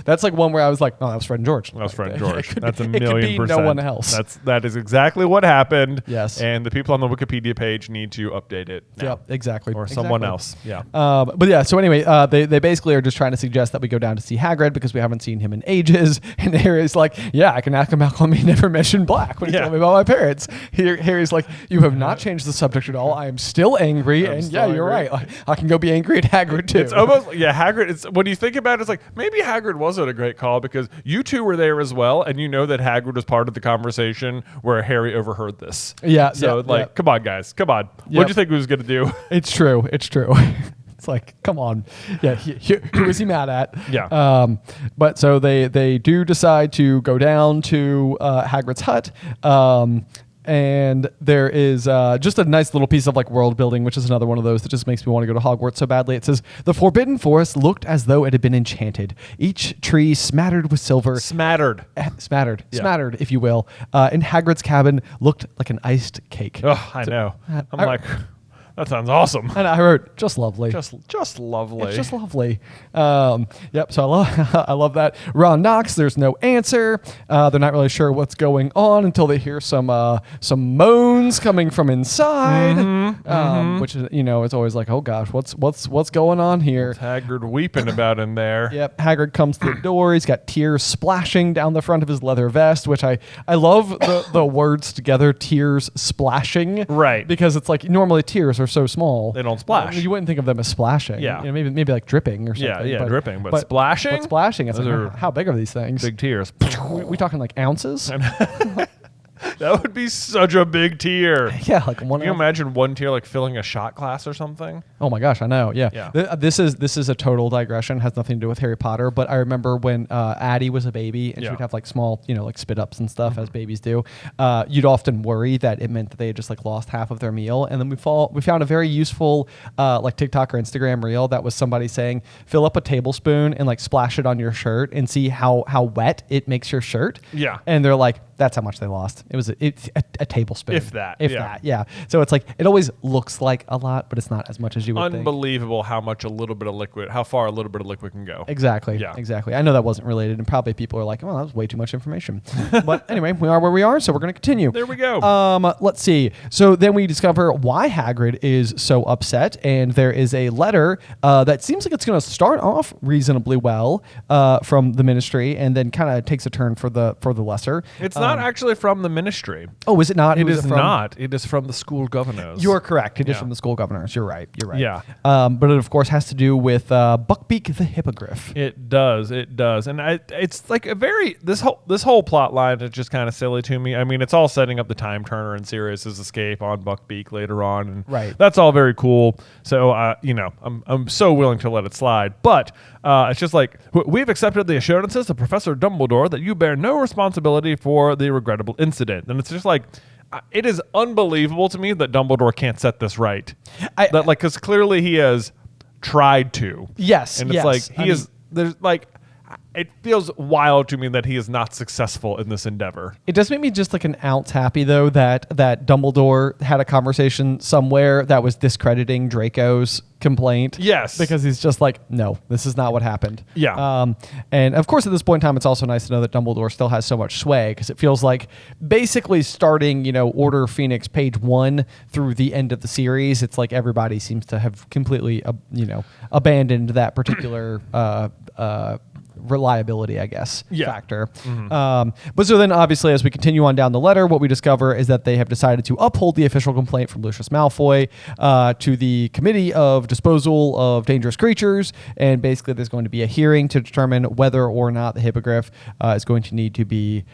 that's like one where I was like, no, that was Fred and George. That was Fred and George. That's a 1,000,000%. It could be no one else. That is exactly what happened. Yes. And the people on the Wikipedia page need to update it now. Yep, exactly. Or someone else. Yeah. But yeah, so anyway, they basically are just trying to suggest that we go down to see Hagrid because we haven't seen him in ages. And Harry's like, yeah, I can ask him how come he never mentioned Black when he told me about my parents. Harry's like, you have not changed the subject at all. I am still angry. You're right. I can go be angry at Hagrid too. It's almost, Hagrid, when you think about it, it's like, maybe Hagrid wasn't a great call because you two were there as well. And you know that Hagrid was part of the conversation where Harry overheard this. Yeah. So come on, on, guys. Come on. Yep. What do you think he was going to do? It's true. It's like, come on. Yeah, who is he mad at? Yeah. But so they do decide to go down to Hagrid's hut. And there is just a nice little piece of like world building, which is another one of those that just makes me want to go to Hogwarts so badly. It says, the Forbidden Forest looked as though it had been enchanted. Each tree smattered with silver. Smattered, if you will. And Hagrid's cabin looked like an iced cake. Oh, I know. I'm like... That sounds awesome. And I wrote, just lovely. Just lovely. It's just lovely. Yep. So I love that. Ron knocks. There's no answer. They're not really sure what's going on until they hear some moans coming from inside. Which is, it's always like, oh gosh, what's going on here? What's Hagrid weeping about in there? Yep. Hagrid comes to the door. He's got tears splashing down the front of his leather vest, which I love the words together, tears splashing. Right. Because it's like normally tears are so small. They don't splash. You wouldn't think of them as splashing. Yeah. Maybe like dripping or something. Yeah, dripping. But splashing? But splashing. It's like, how big are these things? Big tears. We talking like ounces? That would be such a big tear. Yeah, like one. Can you imagine one tear like filling a shot glass or something? Oh my gosh, I know. Yeah. This is a total digression. Has nothing to do with Harry Potter. But I remember when Addie was a baby and she would have like small, like spit ups and stuff as babies do. You'd often worry that it meant that they had just like lost half of their meal. And then we found a very useful like TikTok or Instagram reel that was somebody saying, fill up a tablespoon and like splash it on your shirt and see how wet it makes your shirt. Yeah. And they're like, that's how much they lost. It was a tablespoon. If that. Yeah. So it's like, it always looks like a lot, but it's not as much as you would think. Unbelievable how far a little bit of liquid can go. Exactly. Yeah. Exactly. I know that wasn't related, and probably people are like, oh, that was way too much information. But anyway, we are where we are, so we're going to continue. There we go. Let's see. So then we discover why Hagrid is so upset, and there is a letter that seems like it's going to start off reasonably well from the Ministry, and then kind of takes a turn for the lesser. It's not actually from the Ministry. Oh, is it not? It is not. It is from the school governors. You're correct. It is from the school governors. You're right. Yeah. But it, of course, has to do with Buckbeak the Hippogriff. It does. And it's like this whole plot line is just kind of silly to me. I mean, it's all setting up the Time Turner and Sirius's escape on Buckbeak later on. And right. That's all very cool. So, I'm so willing to let it slide. But it's just like, we've accepted the assurances of Professor Dumbledore that you bear no responsibility for the regrettable incident. And it's just like, it is unbelievable to me that Dumbledore can't set this right. Because clearly he has tried to. Yes. And it's there's like, it feels wild to me that he is not successful in this endeavor. It does make me just like an ounce happy, though, that Dumbledore had a conversation somewhere that was discrediting Draco's complaint. Yes. Because he's just like, no, this is not what happened. Yeah. And of course, at this point in time, it's also nice to know that Dumbledore still has so much sway, because it feels like basically starting, Order of Phoenix page 1 through the end of the series, it's like everybody seems to have completely, abandoned that particular reliability, I guess, factor. But so then obviously as we continue on down the letter, what we discover is that they have decided to uphold the official complaint from Lucius Malfoy to the Committee of Disposal of Dangerous Creatures, and basically there's going to be a hearing to determine whether or not the Hippogriff is going to need to be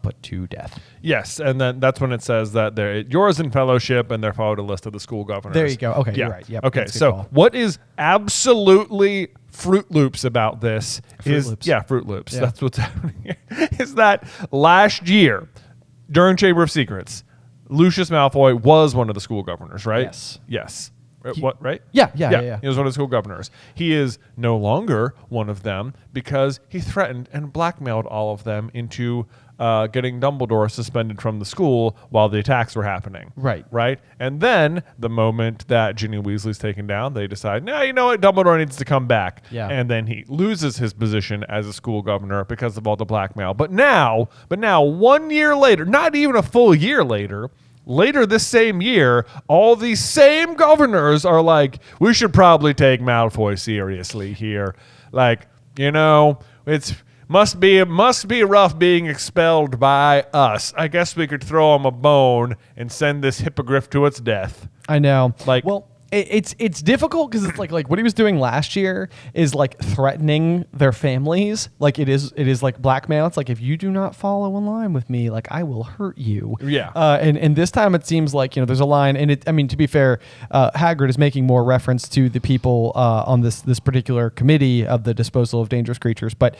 put to death. Yes, and then that's when it says that they're yours in fellowship, and they're followed a list of the school governors. There you go. Okay, you're right. Yep, okay, so what is absolutely Fruit Loops about this Fruit Loops. Yeah. That's what's happening here. Is that last year, during Chamber of Secrets, Lucius Malfoy was one of the school governors, right? Yes. Right? Yeah. He was one of the school governors. He is no longer one of them because he threatened and blackmailed all of them into getting Dumbledore suspended from the school while the attacks were happening. Right? And then the moment that Ginny Weasley's taken down, they decide, no, you know what? Dumbledore needs to come back. Yeah. And then he loses his position as a school governor because of all the blackmail. But now, 1 year later, not even a full year later this same year, all these same governors are like, we should probably take Malfoy seriously here. Like, it's must be rough being expelled by us. I guess we could throw him a bone and send this hippogriff to its death. I know. Like, well, it's difficult because it's like what he was doing last year is like threatening their families. Like it is like blackmail. It's like, if you do not follow in line with me, like I will hurt you. Yeah. And this time it seems like, there's a line, and to be fair, Hagrid is making more reference to the people on this particular committee of the disposal of dangerous creatures, but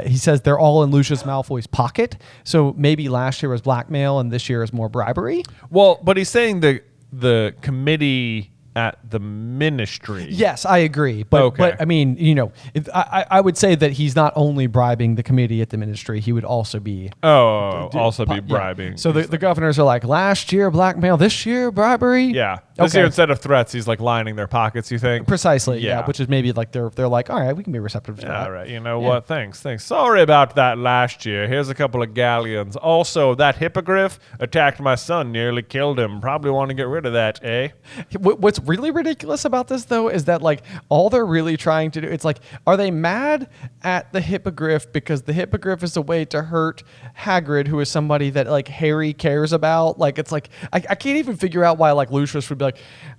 he says they're all in Lucius Malfoy's pocket. So maybe last year was blackmail and this year is more bribery. Well, but he's saying the committee at the ministry. Yes, I agree. But I mean, I would say that he's not only bribing the committee at the ministry, he would also be bribing. Yeah. So the governors are like, last year blackmail, this year bribery. Yeah. This year, instead of threats, he's like lining their pockets, you think? Precisely, yeah. Which is maybe like they're like, all right, we can be receptive to that. All right, you know what? Thanks. Sorry about that last year. Here's a couple of galleons. Also, that hippogriff attacked my son, nearly killed him. Probably want to get rid of that, eh? What's really ridiculous about this, though, is that like all they're really trying to do, it's like, are they mad at the hippogriff because the hippogriff is a way to hurt Hagrid, who is somebody that like Harry cares about? Like, it's like, I can't even figure out why like Lucius would be like,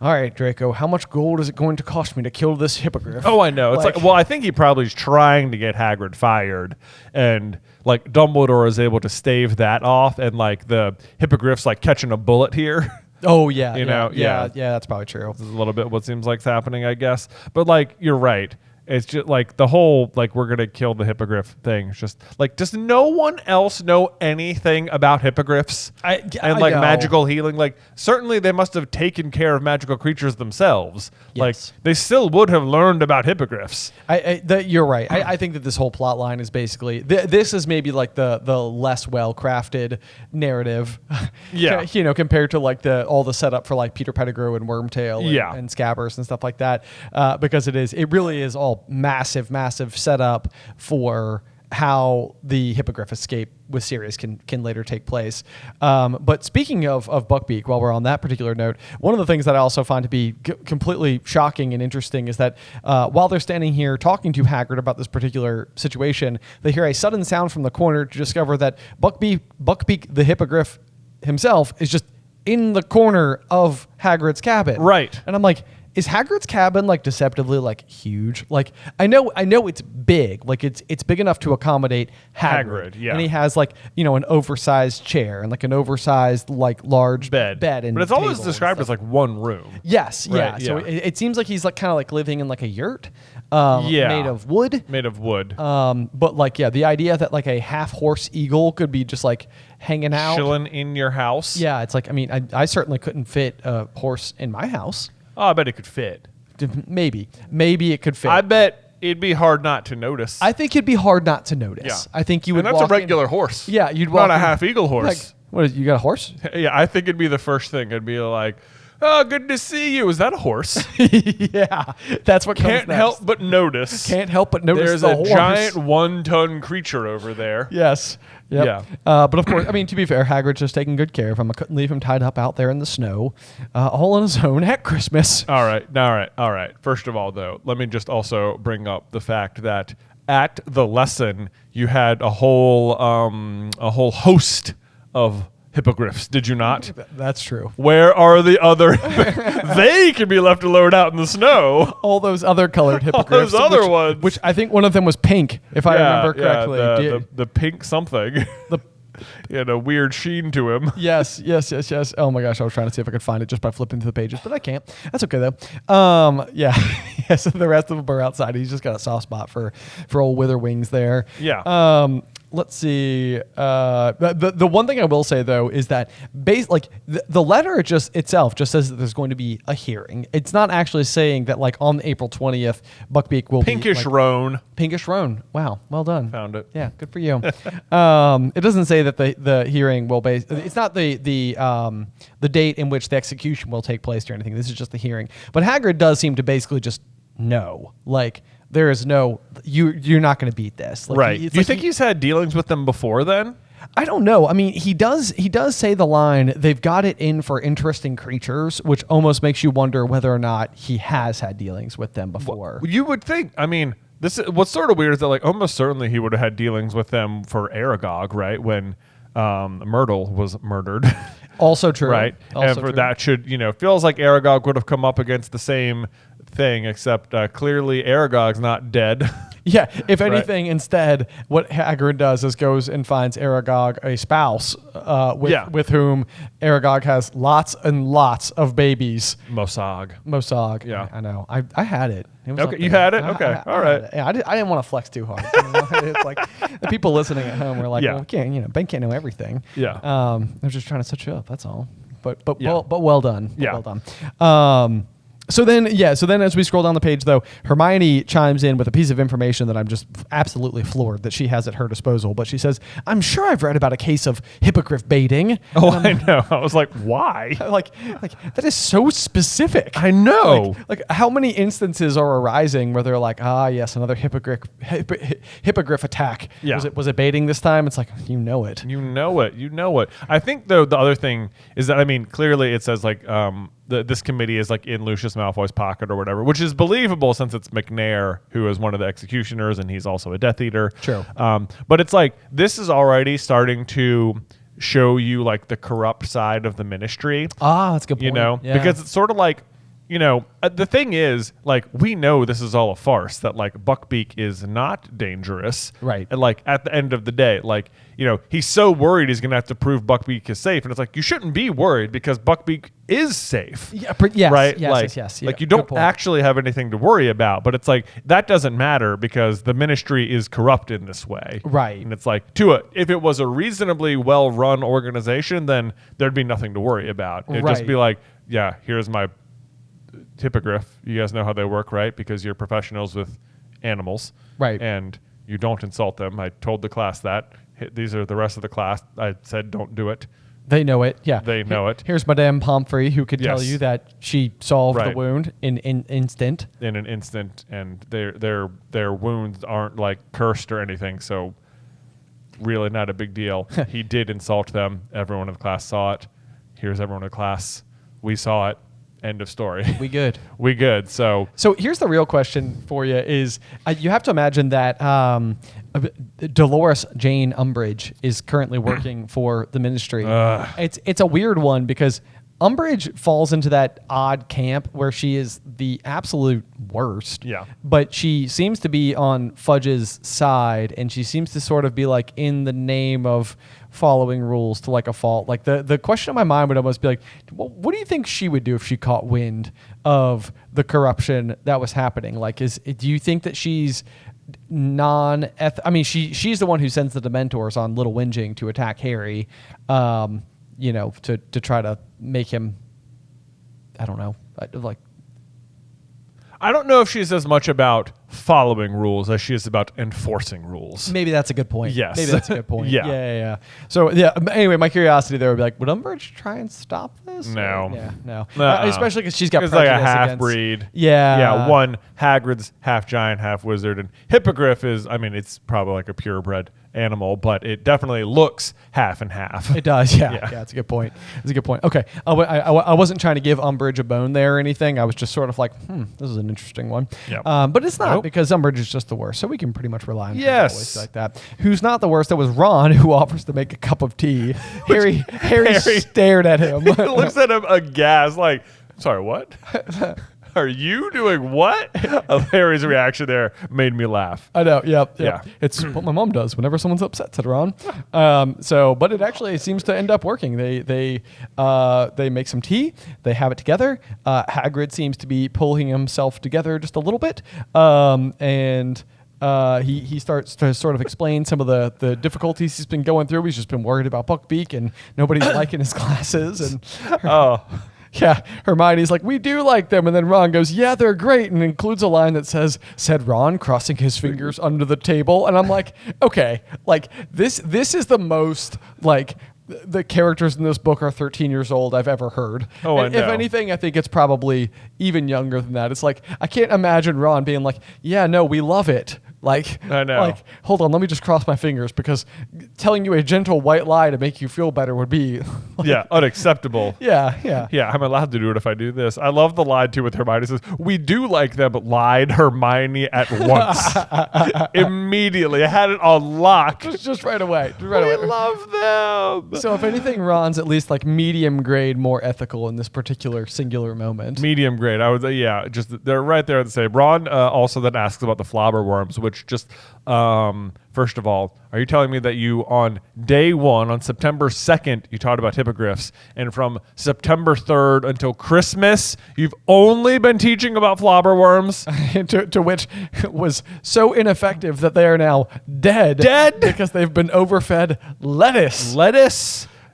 all right, Draco, how much gold is it going to cost me to kill this hippogriff? Oh, I know. It's like, well, I think he probably is trying to get Hagrid fired, and like Dumbledore is able to stave that off, and like the hippogriff's like catching a bullet here. Oh, yeah. Yeah, that's probably true. This is a little bit what seems like's happening, I guess. But like, you're right. It's just like the whole, like, we're going to kill the hippogriff thing. It's just like, does no one else know anything about hippogriffs and like magical healing? Like, certainly they must have taken care of magical creatures themselves. Yes. Like, they still would have learned about hippogriffs. You're right. I think that this whole plot line is basically, this is maybe like the less well-crafted narrative. Yeah. Compared to like all the setup for like Peter Pettigrew and Wormtail and Scabbers and stuff like that. Because it really is all massive setup for how the hippogriff escape with Sirius can later take place. But speaking of Buckbeak, while we're on that particular note, one of the things that I also find to be completely shocking and interesting is that while they're standing here talking to Hagrid about this particular situation, they hear a sudden sound from the corner to discover that Buckbeak the hippogriff himself is just in the corner of Hagrid's cabin. Right. And I'm like, is Hagrid's cabin like deceptively like huge? Like I know it's big. Like it's big enough to accommodate Hagrid. Yeah. And he has like, an oversized chair and like an oversized like large bed and but it's always described as like one room. Yes, right, yeah. So it seems like he's like kind of like living in like a yurt made of wood. But like the idea that like a half horse eagle could be just like hanging out, chilling in your house. Yeah, it's like, I certainly couldn't fit a horse in my house. Oh, I bet it could fit. Maybe it could fit. I bet it'd be hard not to notice. I think it'd be hard not to notice. Yeah. I think you would. And that's a regular horse. Yeah, you'd walk not a half eagle horse. Like, what is, you got a horse? Yeah, I think it'd be the first thing. It'd be like, oh, good to see you. Is that a horse? Yeah, that's what can't help but notice. Can't help but notice. There's a giant 1-ton creature over there. Yes. Yep. Yeah. But of course, to be fair, Hagrid's just taking good care of him. I couldn't leave him tied up out there in the snow, all on his own at Christmas. All right. First of all, though, let me just also bring up the fact that at the lesson you had a whole host of hippogriffs, did you not? That's true. Where are the other? They can be left alone out in the snow. All those other colored hippogriffs. All those other ones. Which I think one of them was pink, if I remember correctly. Yeah, the pink something. He had a weird sheen to him. Yes. Oh my gosh, I was trying to see if I could find it just by flipping through the pages, but I can't. That's okay though. Yeah. So the rest of them are outside. He's just got a soft spot for old Witherwings there. Yeah. Let's see. The one thing I will say though is that the letter itself just says that there's going to be a hearing. It's not actually saying that like on April 20th, Buckbeak will Pinkish be Roan. Pinkish Roan. Wow, well done. Found it. Yeah, good for you. It doesn't say that the hearing will base. It's not the date in which the execution will take place or anything. This is just the hearing. But Hagrid does seem to basically just know, like, there is no, you're not going to beat this. Like, right. Do you think he's had dealings with them before then? I don't know. I mean, he does say the line, they've got it in for interesting creatures, which almost makes you wonder whether or not he has had dealings with them before. Well, you would think. I mean, this is what's sort of weird is that like almost certainly he would have had dealings with them for Aragog, right? When Myrtle was murdered. Also true. Right? Also and for true. that should, feels like Aragog would have come up against the same thing, except clearly Aragog's not dead. Yeah, if anything, instead, what Hagrid does is goes and finds Aragog a spouse with whom Aragog has lots and lots of babies. Mosag. Yeah. I know. I had it. It was okay, you had it? Okay, all right. I didn't want to flex too hard. It's like the people listening at home were like, well, we can't, Ben can't know everything. Yeah. They're just trying to set you up, that's all. But yeah. well done. Yeah. Well done. So then as we scroll down the page, though, Hermione chimes in with a piece of information that I'm just absolutely floored that she has at her disposal. But she says, I'm sure I've read about a case of hippogriff baiting. Oh, I know. I was like, why? like that is so specific. I know. Like how many instances are arising where they're like, yes, another hippogriff attack. Yeah. Was it baiting this time? It's like, you know it. You know it. I think, though, the other thing is that, clearly it says, like, this committee is like in Lucius Malfoy's pocket or whatever, which is believable since it's McNair who is one of the executioners and he's also a Death Eater. True. But it's like this is already starting to show you like the corrupt side of the Ministry. That's a good point. Because it's sort of like, the thing is, like, we know this is all a farce, that, like, Buckbeak is not dangerous. Right. And, like, at the end of the day, like, he's so worried he's going to have to prove Buckbeak is safe. And it's like, you shouldn't be worried because Buckbeak is safe. Yeah, yes, right? Yes. Like, you don't actually have anything to worry about. But it's like, that doesn't matter because the Ministry is corrupt in this way. Right. And it's like, if it was a reasonably well-run organization, then there'd be nothing to worry about. It'd just be like, yeah, here's my hippogriff. You guys know how they work, right? Because you're professionals with animals. Right. And you don't insult them. I told the class that. These are the rest of the class. I said don't do it. They know it. Yeah. They know it. Here's Madame Pomfrey who could tell you that she solved the wound in instant. In an instant. And their wounds aren't like cursed or anything. So really not a big deal. He did insult them. Everyone in the class saw it. Here's everyone in the class. We saw it. End of story. We good. So here's the real question for you is you have to imagine that Dolores Jane Umbridge is currently working for the Ministry. It's a weird one because Umbridge falls into that odd camp where she is the absolute worst. Yeah. But she seems to be on Fudge's side, and she seems to sort of be like in the name of following rules to like a fault. Like the question in my mind would almost be like, what do you think she would do if she caught wind of the corruption that was happening? Like, do you think that she's she's the one who sends the Dementors on Little Whinging to attack Harry, to try to make him, I don't know, like. I don't know if she's as much about following rules as she is about enforcing rules. Maybe that's a good point. Yes. Maybe that's a good point. Yeah. So, anyway, my curiosity there would be like, would Umbridge try and stop this? No. No. Especially because she's got it's prejudice like a half-breed. Yeah. One, Hagrid's half giant, half wizard. And Hippogriff is, it's probably like a purebred animal, but it definitely looks half and half. It does, yeah. That's a good point. Okay, I wasn't trying to give Umbridge a bone there or anything. I was just sort of like, this is an interesting one. Yep. But it's not because Umbridge is just the worst, so we can pretty much rely on her always like that. Who's not the worst? That was Ron, who offers to make a cup of tea. Harry stared at him. He looks at him aghast, like, sorry, what? Are you doing what? Harry's reaction there made me laugh. I know. Yep. Yeah. It's what my mom does whenever someone's upset, said Ron. But it actually seems to end up working. They make some tea. They have it together. Hagrid seems to be pulling himself together just a little bit. He starts to sort of explain some of the difficulties he's been going through. He's just been worried about Buckbeak and nobody's liking his classes. And yeah, Hermione's like, we do like them. And then Ron goes, yeah, they're great. And includes a line that said Ron crossing his fingers under the table. And I'm like, okay, like this is the most like the characters in this book are 13 years old I've ever heard. Oh, I know. If anything, I think it's probably even younger than that. It's like, I can't imagine Ron being like, yeah, no, we love it. Like, I know. Like, hold on, let me just cross my fingers because telling you a gentle white lie to make you feel better would be unacceptable. Yeah. I'm allowed to do it if I do this. I love the lie too with Hermione. It says, we do like them, but lied Hermione at once. Immediately. I had it on lock. Just right away. We love them. So if anything, Ron's at least like medium grade more ethical in this particular singular moment. Medium grade. I would say, just they're right there at the same. Ron also then asks about the flobber worms, which just, first of all, are you telling me that you on day 1, on September 2nd, you taught about hippogriffs, and from September 3rd until Christmas, you've only been teaching about flobber worms? to which was so ineffective that they are now dead because they've been overfed lettuce.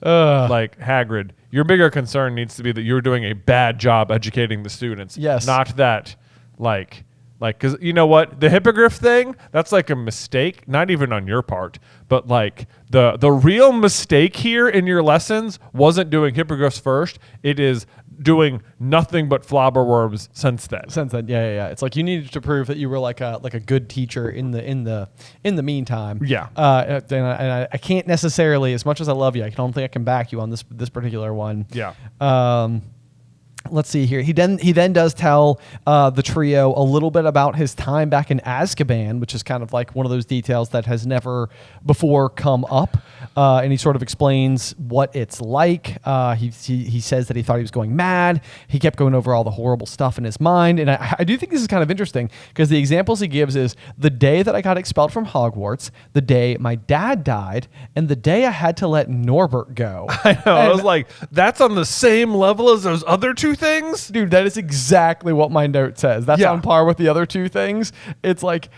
Like, Hagrid, your bigger concern needs to be that you're doing a bad job educating the students. Yes. Not that, like, because you know what? The hippogriff thing, that's like a mistake, not even on your part, but like the real mistake here in your lessons wasn't doing hippogriffs first. It is doing nothing but flobber worms since then. Yeah. It's like you needed to prove that you were like a good teacher in the meantime. Yeah. And I can't necessarily, as much as I love you, I don't think I can back you on this particular one. Yeah. Let's see here. He then does tell the trio a little bit about his time back in Azkaban, which is kind of like one of those details that has never before come up. And he sort of explains what it's like. He says that he thought he was going mad. He kept going over all the horrible stuff in his mind. And I do think this is kind of interesting because the examples he gives is the day that I got expelled from Hogwarts, the day my dad died, and the day I had to let Norbert go. I know. I was like, that's on the same level as those other two things? Dude, that is exactly what my note says. That's on par with the other two things. It's like,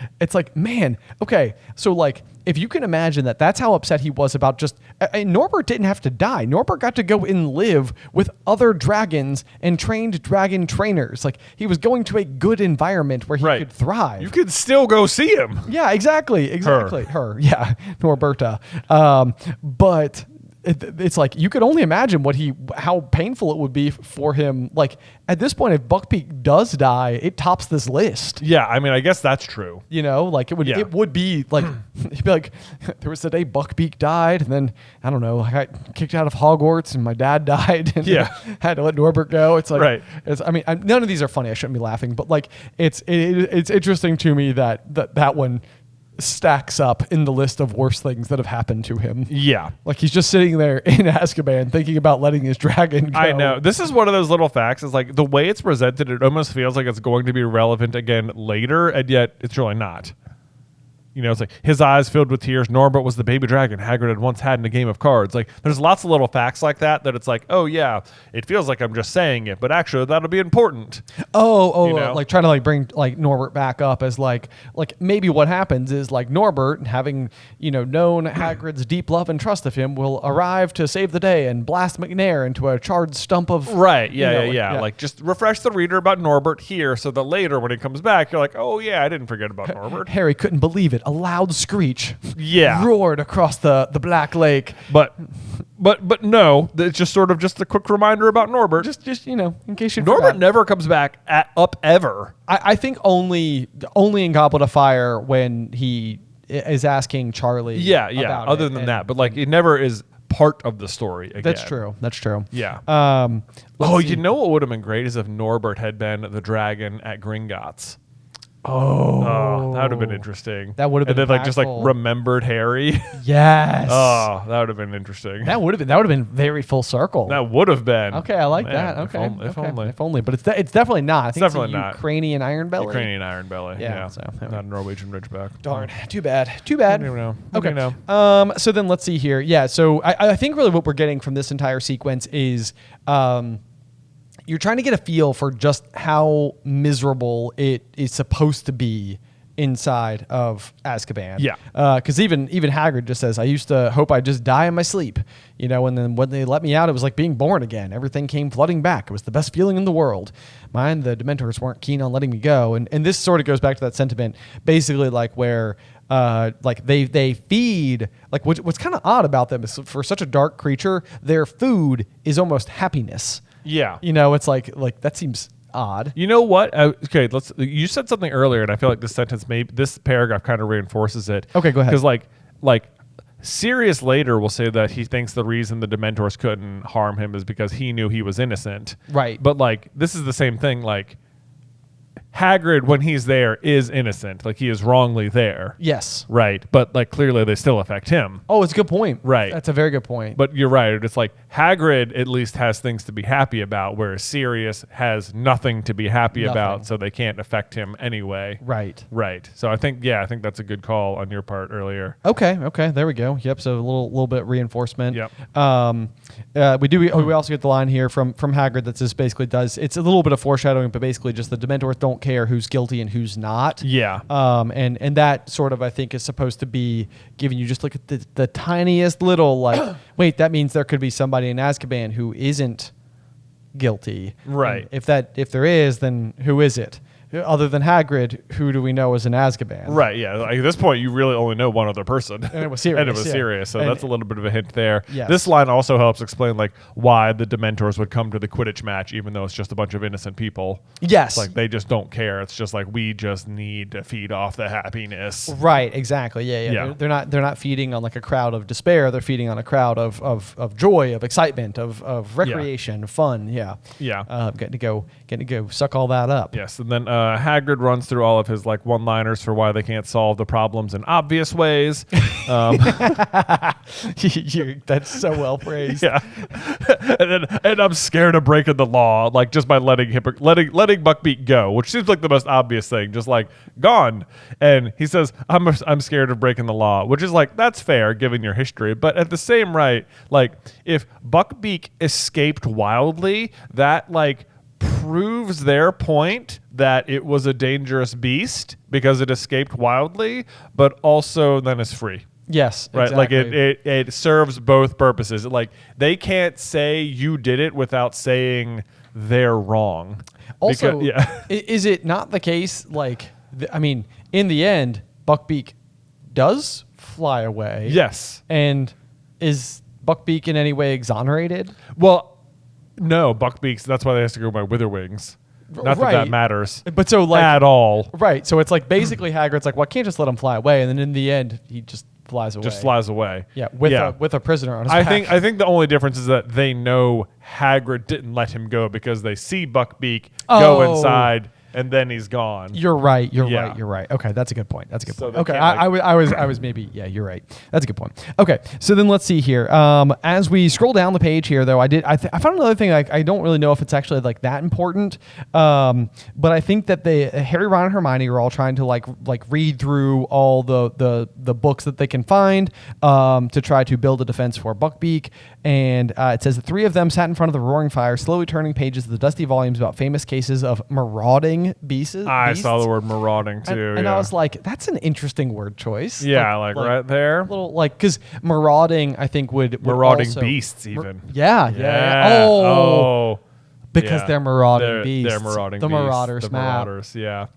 man, okay. So like, if you can imagine that's how upset he was about just, Norbert didn't have to die. Norbert got to go and live with other dragons and trained dragon trainers. Like he was going to a good environment where he could thrive. You could still go see him. Yeah, exactly. Her. Yeah, Norberta. But it's like you could only imagine how painful it would be for him. Like at this point, if Buckbeak does die, it tops this list. Yeah, I mean, I guess that's true. You know, like it would be like he'd be like, there was the day Buckbeak died, and then I don't know, I got kicked out of Hogwarts, and my dad died, and had to let Norbert go. It's like, none of these are funny. I shouldn't be laughing, but like it's interesting to me that one stacks up in the list of worst things that have happened to him. Yeah. Like he's just sitting there in Azkaban thinking about letting his dragon go. I know. This is one of those little facts. It's like the way it's presented, it almost feels like it's going to be relevant again later, and yet it's really not. You know, it's like his eyes filled with tears. Norbert was the baby dragon Hagrid had once had in a game of cards. Like, there's lots of little facts like that it's like, oh yeah, it feels like I'm just saying it, but actually that'll be important. You know? Like trying to like bring like Norbert back up as like maybe what happens is like Norbert, having known Hagrid's deep love and trust of him, will arrive to save the day and blast McNair into a charred stump of Yeah. Like just refresh the reader about Norbert here, so that later when he comes back, you're like, oh yeah, I didn't forget about Norbert. Harry couldn't believe it. A loud screech roared across the Black Lake. But no, it's just sort of just a quick reminder about Norbert. Just in case you Norbert forgot. never comes back up ever. I think only in Goblet of Fire when he is asking Charlie. Yeah. Other than that, but like it never is part of the story again. That's true. Yeah. You know what would have been great is if Norbert had been the dragon at Gringotts. Oh, that would have been interesting. That would have been. And then, like, just like remembered Harry. Yes. Oh, that would have been interesting. That would have been very full circle. That would have been. Okay, I like that. Okay, if only. But it's definitely not. I think definitely not. Ukrainian Iron Belly. Ukrainian Iron Belly. Yeah. So, not a Norwegian Ridgeback. Darn. Too bad. I don't even know. Okay. So then let's see here. Yeah. So I think really what we're getting from this entire sequence is. You're trying to get a feel for just how miserable it is supposed to be inside of Azkaban. Yeah. Because even Hagrid just says, I used to hope I'd just die in my sleep. And then when they let me out, it was like being born again. Everything came flooding back. It was the best feeling in the world. Mine, the Dementors weren't keen on letting me go. And this sort of goes back to that sentiment, basically like where like they feed, like what's kind of odd about them is for such a dark creature, their food is almost happiness. Yeah. It's like that seems odd. You know what? Okay, you said something earlier, and I feel like this paragraph kind of reinforces it. Okay, go ahead. Because like Sirius later will say that he thinks the reason the Dementors couldn't harm him is because he knew he was innocent. Right. But like this is the same thing. Like Hagrid, when he's there, is innocent. Like he is wrongly there. Yes. Right. But like clearly they still affect him. Oh, it's a good point. Right. That's a very good point. But you're right. It's like Hagrid at least has things to be happy about, whereas Sirius has nothing to be happy about, so they can't affect him anyway. Right. Right. So I think that's a good call on your part earlier. Okay. There we go. Yep. So a little bit reinforcement. Yep. We also get the line here from Hagrid that just basically it's a little bit of foreshadowing, but basically just the Dementors don't care who's guilty and who's not. Yeah. And that sort of I think is supposed to be giving you just look at the tiniest little like wait, that means there could be somebody in Azkaban who isn't guilty. Right. And if there is, then who is it? Other than Hagrid, who do we know is in Azkaban? Right, yeah. Like at this point, you really only know one other person. And it was Sirius. Sirius, so that's a little bit of a hint there. Yes. This line also helps explain like why the Dementors would come to the Quidditch match, even though it's just a bunch of innocent people. Yes. Like they just don't care. It's just like we just need to feed off the happiness. Right, exactly. Yeah. They're not feeding on like a crowd of despair. They're feeding on a crowd of joy, of excitement, of recreation, fun. Yeah. Yeah. Getting to go suck all that up. Yes, and then Hagrid runs through all of his like one-liners for why they can't solve the problems in obvious ways. That's so well phrased. Yeah, and I'm scared of breaking the law, like just by letting Buckbeak go, which seems like the most obvious thing, just like gone. And he says, "I'm scared of breaking the law," which is like that's fair given your history, but at the same right, like if Buckbeak escaped wildly, that like proves their point that it was a dangerous beast because it escaped wildly, but also then is free. Yes, right. Exactly. Like it serves both purposes. Like they can't say you did it without saying they're wrong. Also, is it not the case? Like, in the end, Buckbeak does fly away. Yes. And is Buckbeak in any way exonerated? Well, no, Buckbeak's. That's why they have to go by Witherwings. Not that matters, but so like at all. Right. So it's like basically Hagrid's like, well, I can't just let him fly away, and then in the end, he just flies away. Yeah, with a prisoner on his back. I think the only difference is that they know Hagrid didn't let him go because they see Buckbeak go inside. And then he's gone. You're right. You're right. Okay, that's a good point. Okay, I was maybe you're right. That's a good point. Okay, so then let's see here. As we scroll down the page here, though, I found another thing. I don't really know if it's actually like that important, but I think that Harry, Ron, and Hermione are all trying to like read through all the books that they can find to try to build a defense for Buckbeak. And it says the three of them sat in front of the roaring fire, slowly turning pages of the dusty volumes about famous cases of marauding beasts. I saw the word marauding too. And I was like, that's an interesting word choice. Yeah, like right there. Little like because marauding, I think would marauding also, beasts even. Yeah. Oh. Because they're marauding beasts. They're marauding the beasts. Marauders the map. Marauders, yeah.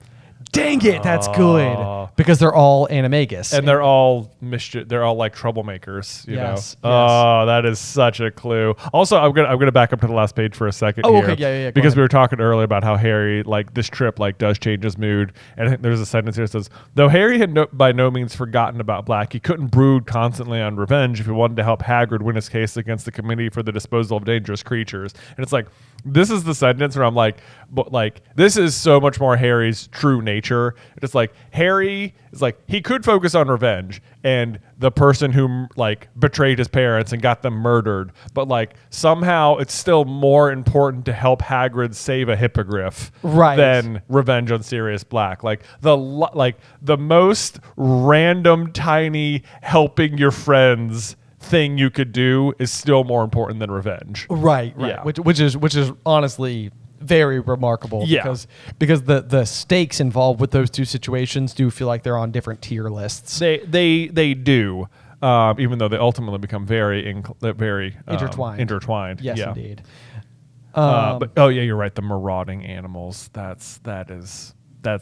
Dang it, that's good. Because they're all animagus. And they're all they're all like troublemakers, you know. Yes. Oh, that is such a clue. Also, I'm gonna back up to the last page for a second here. Okay, yeah. Because we were talking earlier about how Harry, like this trip, like does change his mood. And I think there's a sentence here that says, though Harry had by no means forgotten about Black, he couldn't brood constantly on revenge if he wanted to help Hagrid win his case against the Committee for the Disposal of Dangerous Creatures. And it's like, this is the sentence where I'm like, but like this is so much more Harry's true nature. It's like Harry is like he could focus on revenge and the person who like betrayed his parents and got them murdered, but like somehow it's still more important to help Hagrid save a hippogriff than revenge on Sirius Black. Like the most random tiny helping your friends thing you could do is still more important than revenge. Right. Yeah. Which is honestly very remarkable. Yeah. Because the stakes involved with those two situations do feel like they're on different tier lists. They do. Even though they ultimately become very intertwined. Yes, indeed. But you're right. The marauding animals. That's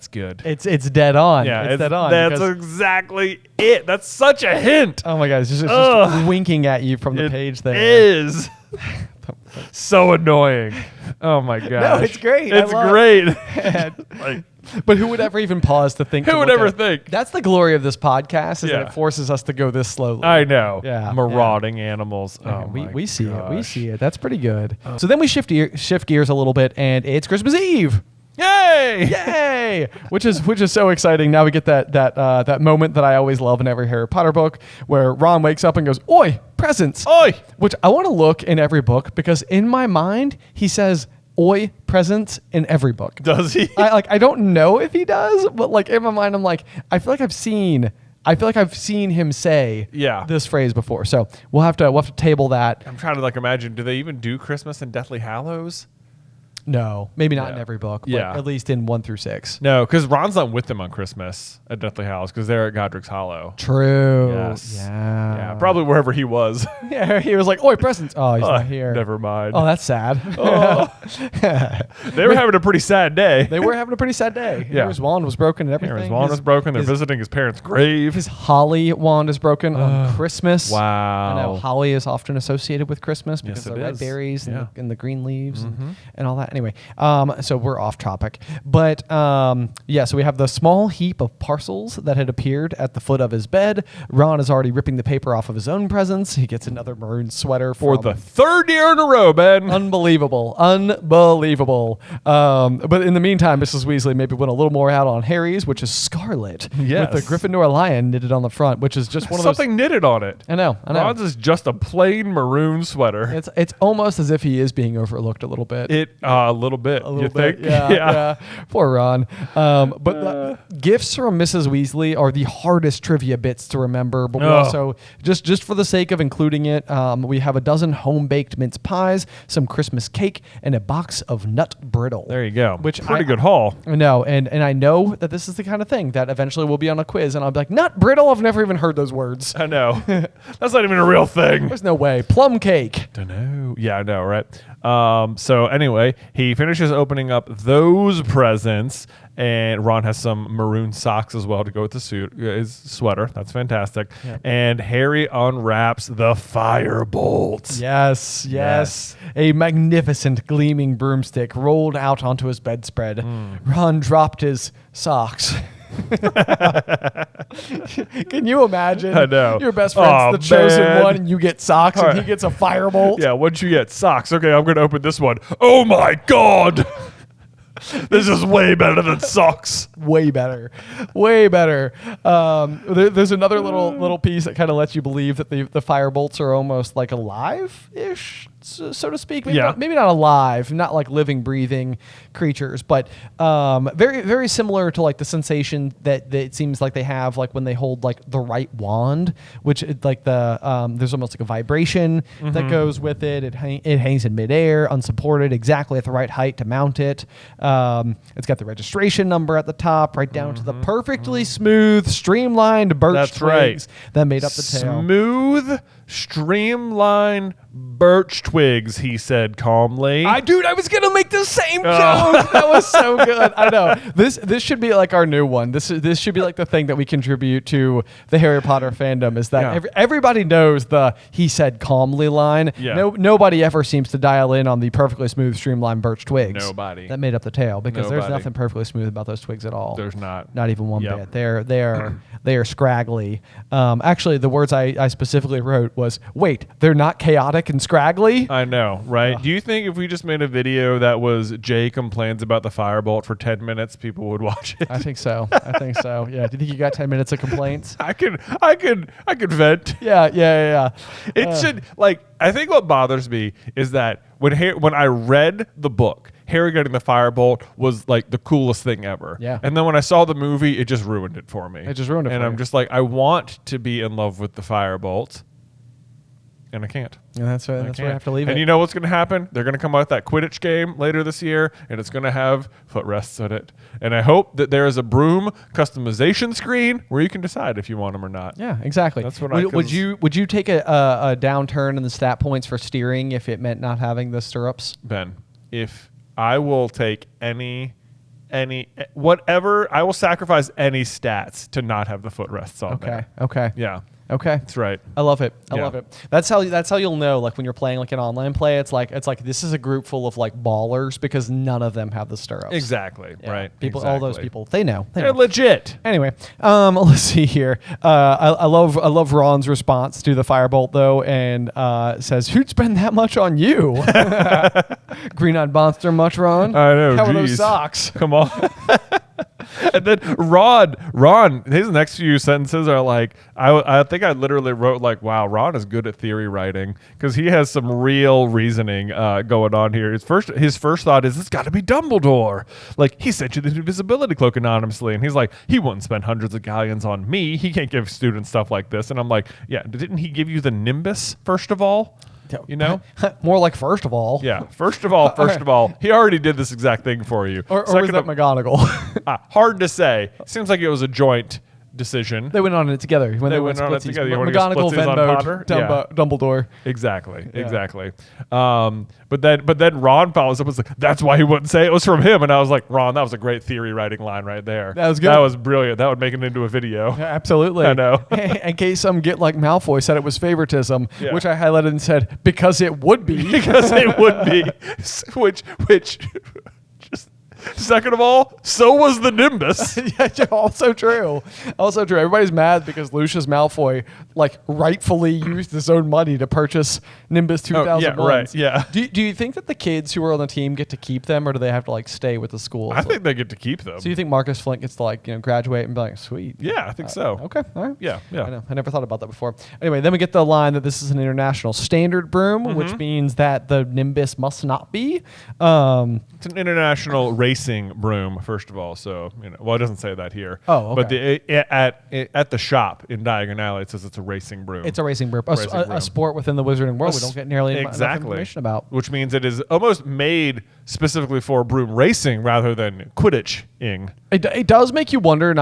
good. It's dead on. Yeah, it's dead on. That's exactly it. That's such a hint. Oh my God, it's just winking at you from the page there. It is. So annoying. Oh my gosh. No, it's great. It's great. Like, but who would ever even pause to think? Who would ever think? That's the glory of this podcast, is that it forces us to go this slowly. I know. Yeah. Marauding animals. Oh, we see it. We see it. That's pretty good. So then we shift gears a little bit, and it's Christmas Eve. Yay! Yay! Which is so exciting. Now we get that moment that I always love in every Harry Potter book, where Ron wakes up and goes, "Oi, presents!" Oi! Which I want to look in every book, because in my mind he says "Oi, presents" in every book. Does he? I don't know if he does, but like in my mind I'm like, I feel like I've seen him say this phrase before. So we'll have to table that. I'm trying to like imagine. Do they even do Christmas in Deathly Hallows? No, maybe not in every book, but at least in 1 through 6. No, because Ron's not with them on Christmas at Deathly Hallows, because they're at Godric's Hollow. True. Yes. Yeah. Probably wherever he was. Yeah, he was like, "Oi, presents." Oh, he's not here. Never mind. Oh, that's sad. They were having a pretty sad day. They were having a pretty sad day. Yeah. Harry's wand was broken and everything. Harry's wand was broken. They're visiting his parents' grave. His holly wand is broken on Christmas. Wow. I know holly is often associated with Christmas because of the red berries and the green leaves and all that. Anyway, so we're off topic. But so we have the small heap of parcels that had appeared at the foot of his bed. Ron is already ripping the paper off of his own presents. He gets another maroon sweater for the 3rd year in a row, Ben. Unbelievable. But in the meantime, Mrs. Weasley maybe went a little more out on Harry's, which is scarlet. Yes. With the Gryffindor lion knitted on the front, which is just one of those. Something knitted on it. I know. Ron's is just a plain maroon sweater. It's almost as if he is being overlooked a little bit. A little bit. You think? Yeah. Poor Ron. But gifts from Mrs. Weasley are the hardest trivia bits to remember. But we also, just for the sake of including it, we have a dozen home-baked mince pies, some Christmas cake, and a box of nut brittle. There you go. Which pretty good haul. I know, and I know that this is the kind of thing that eventually will be on a quiz, and I'll be like, nut brittle? I've never even heard those words. I know. That's not even a real thing. There's no way. Plum cake. Don't know. Yeah, I know, right? So anyway, he finishes opening up those presents, and Ron has some maroon socks as well to go with the suit, his sweater. That's fantastic. Yep. And Harry unwraps the Firebolt. Yes. A magnificent gleaming broomstick rolled out onto his bedspread. Ron dropped his socks. Can you imagine? I know. Your best friend's the chosen one, and you get socks, and he gets a Firebolt. Yeah, what'd you get? Socks. Okay, I'm going to open this one. Oh my God! This is way better than socks. Way better. There's another little piece that kind of lets you believe that the Firebolts are almost like alive-ish, so to speak. Maybe not alive, not like living, breathing creatures, but very, very similar to like the sensation that it seems like they have like when they hold like the right wand, which is like there's almost like a vibration that goes with it. It hangs in midair, unsupported, exactly at the right height to mount it. It's got the registration number at the top, right down to the perfectly smooth, streamlined birch twigs that made up the tail. Smooth, streamlined birch twigs, he said calmly. I was gonna make the same joke. That was so good. I know. This should be like our new one. This should be like the thing that we contribute to the Harry Potter fandom, is that everybody knows the "he said calmly" line. Yeah. Nobody ever seems to dial in on the perfectly smooth, streamlined birch twigs. Nobody. That made up the tail, because there's nothing perfectly smooth about those twigs at all. There's not. Not even one bit. They are scraggly. Actually, the words I specifically wrote was, "Wait, they're not chaotic and scraggly?" I know, right? Do you think if we just made a video that was Jay complains about the Firebolt for 10 minutes, people would watch it? I think so. Yeah. Do you think you got 10 minutes of complaints? I could vent. Yeah. It should, like, I think what bothers me is that when I read the book, Harry getting the Firebolt was like the coolest thing ever. Yeah. And then when I saw the movie, it just ruined it for me. And I'm just like, I want to be in love with the Firebolt, and I can't. Yeah, that's why I have to leave it. And you know what's going to happen? They're going to come out with that Quidditch game later this year, and it's going to have footrests in it. And I hope that there is a broom customization screen where you can decide if you want them or not. Yeah, exactly. That's what would you take a downturn in the stat points for steering if it meant not having the stirrups? Ben, if I will take whatever, I will sacrifice any stats to not have the footrests on there. Okay. Yeah. Okay, that's right. I love it. I love it. That's how you'll know, like when you're playing like an online play. It's like this is a group full of like ballers because none of them have the stirrups. Exactly. Yeah. Right. People, exactly. all those people, they know. They're legit. Anyway, let's see here. I love Ron's response to the firebolt though, and says, "Who'd spend that much on you?" Green-eyed monster, much, Ron? I know. How are those socks? Come on. And then Ron, his next few sentences are like, I think I literally wrote like, wow, Ron is good at theory writing because he has some real reasoning going on here. His first thought is, it's got to be Dumbledore. Like, he sent you the invisibility cloak anonymously. And he's like, he wouldn't spend hundreds of galleons on me. He can't give students stuff like this. And I'm like, yeah, didn't he give you the Nimbus, first of all? You know? More like first of all. Yeah. First of all, he already did this exact thing for you. Or was that McGonagall? Hard to say. Seems like it was a joint decision. They went on it together. When they went on it together. McGonagall Venmo'd Dumbledore. Exactly. But then Ron follows up and was like, that's why he wouldn't say it was from him. And I was like, Ron, that was a great theory writing line right there. That was good. That was brilliant. That would make it into a video. Yeah, absolutely. I know. In case some get like Malfoy said it was favoritism, which I highlighted and said, because it would be. Because it would be. Which just... Second of all, so was the Nimbus. Yeah, also true. Also true. Everybody's mad because Lucius Malfoy, like, rightfully used his own money to purchase Nimbus 2001. Yeah, right. Yeah. Do you think that the kids who are on the team get to keep them, or do they have to like stay with the school? I think they get to keep them. So you think Marcus Flint gets to like graduate and be like, sweet? Yeah, I think so. Okay. All right. Yeah. I know. I never thought about that before. Anyway, then we get the line that this is an international standard broom, which means that the Nimbus must not be. It's an international racing broom, first of all. So, well, it doesn't say that here. Oh, okay. But at the shop in Diagon Alley, it says it's a racing broom. It's a racing broom. A sport within the wizarding world we don't get nearly enough information about. Which means it is almost made specifically for broom racing rather than Quidditch-ing. It does make you wonder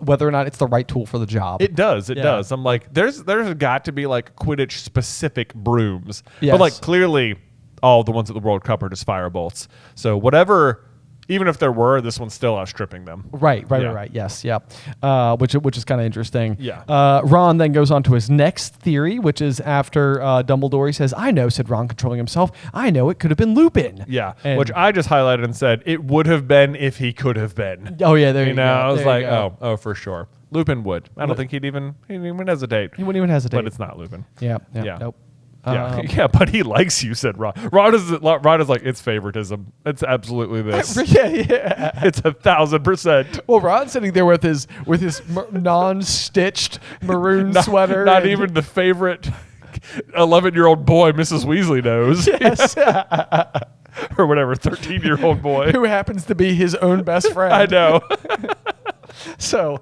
whether or not it's the right tool for the job. It does. It does. I'm like, there's got to be like Quidditch-specific brooms. Yes. But like clearly all the ones at the World Cup are just Firebolts. So whatever... Even if there were, this one's still outstripping them. Right. Yes, yeah. Which is kind of interesting. Yeah. Ron then goes on to his next theory, which is after Dumbledore. He says, "I know," said Ron, controlling himself. "I know it could have been Lupin." Yeah. Which I just highlighted and said it would have been if he could have been. Oh yeah, there you go. I was like, oh, for sure. Lupin would. I don't think he'd even hesitate. He wouldn't even hesitate. But it's not Lupin. Yeah. Nope. Yeah, but he likes you, said Ron. Ron is like, it's favoritism. It's absolutely this. Yeah. It's 1,000%. Well, Ron's sitting there with his non-stitched maroon sweater. Not even the favorite 11-year-old boy Mrs. Weasley knows. Yes. Or whatever, 13-year-old boy. Who happens to be his own best friend. I know. So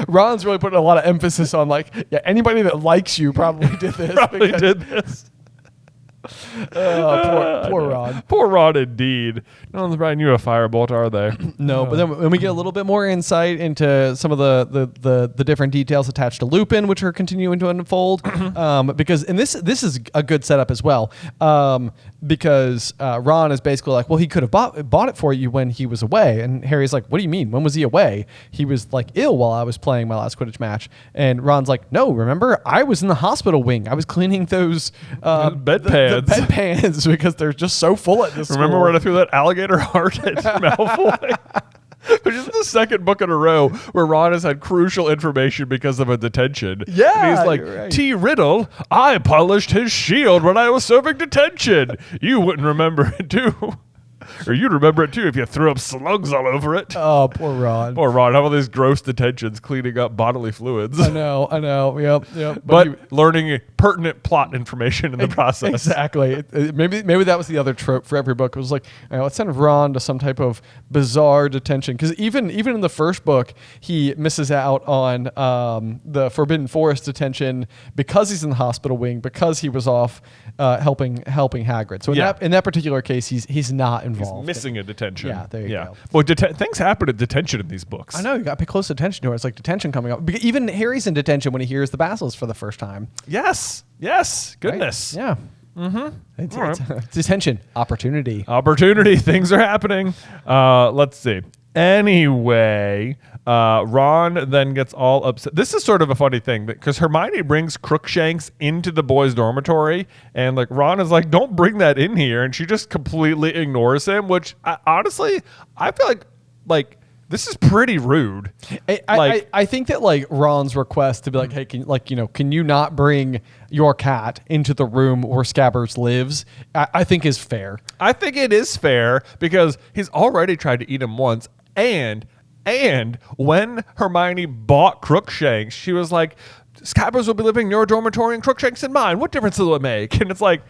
Ron's really putting a lot of emphasis on anybody that likes you probably did this. Poor Ron. Poor Ron indeed. No one's writing you a firebolt, are they? No, but then when we get a little bit more insight into some of the different details attached to Lupin, which are continuing to unfold, because this is a good setup as well, because Ron is basically like, well, he could have bought it for you when he was away, and Harry's like, what do you mean? When was he away? He was like ill while I was playing my last Quidditch match, and Ron's like, no, remember, I was in the hospital wing. I was cleaning those bedpans. The bedpans because they're just so full at this Remember school. when I threw that alligator heart at Malfoy? Which is the second book in a row where Ron has had crucial information because of a detention. Yeah, and he's like, right. T. Riddle, I polished his shield when I was serving detention. You wouldn't remember it too. Or you'd remember it too if you threw up slugs all over it. Oh, poor Ron. Poor Ron. How about these gross detentions cleaning up bodily fluids? I know. Yep. But learning pertinent plot information in the process. Exactly. Maybe that was the other trope for every book. It was like, let's send Ron to some type of bizarre detention. Because even in the first book, he misses out on the Forbidden Forest detention because he's in the hospital wing, because he was off helping Hagrid. So in that particular case, he's not involved. He's missing a detention. Yeah, there you go. Well, things happen at detention in these books. I know, you got to pay close attention to it. It's like detention coming up. Even Harry's in detention when he hears the basilisk for the first time. Yes. Goodness. Right? Yeah. Mm-hmm. It's detention. Opportunity. Things are happening. Let's see. Anyway, Ron then gets all upset. This is sort of a funny thing because Hermione brings Crookshanks into the boys' dormitory, and like Ron is like, "Don't bring that in here," and she just completely ignores him. Which honestly, I feel like this is pretty rude. I think that like Ron's request to be like, "Hey, can you not bring your cat into the room where Scabbers lives?" I think is fair. I think it is fair because he's already tried to eat him once. And when Hermione bought Crookshanks, she was like, Scabbers will be living in your dormitory and Crookshanks in mine. What difference will it make? And it's like,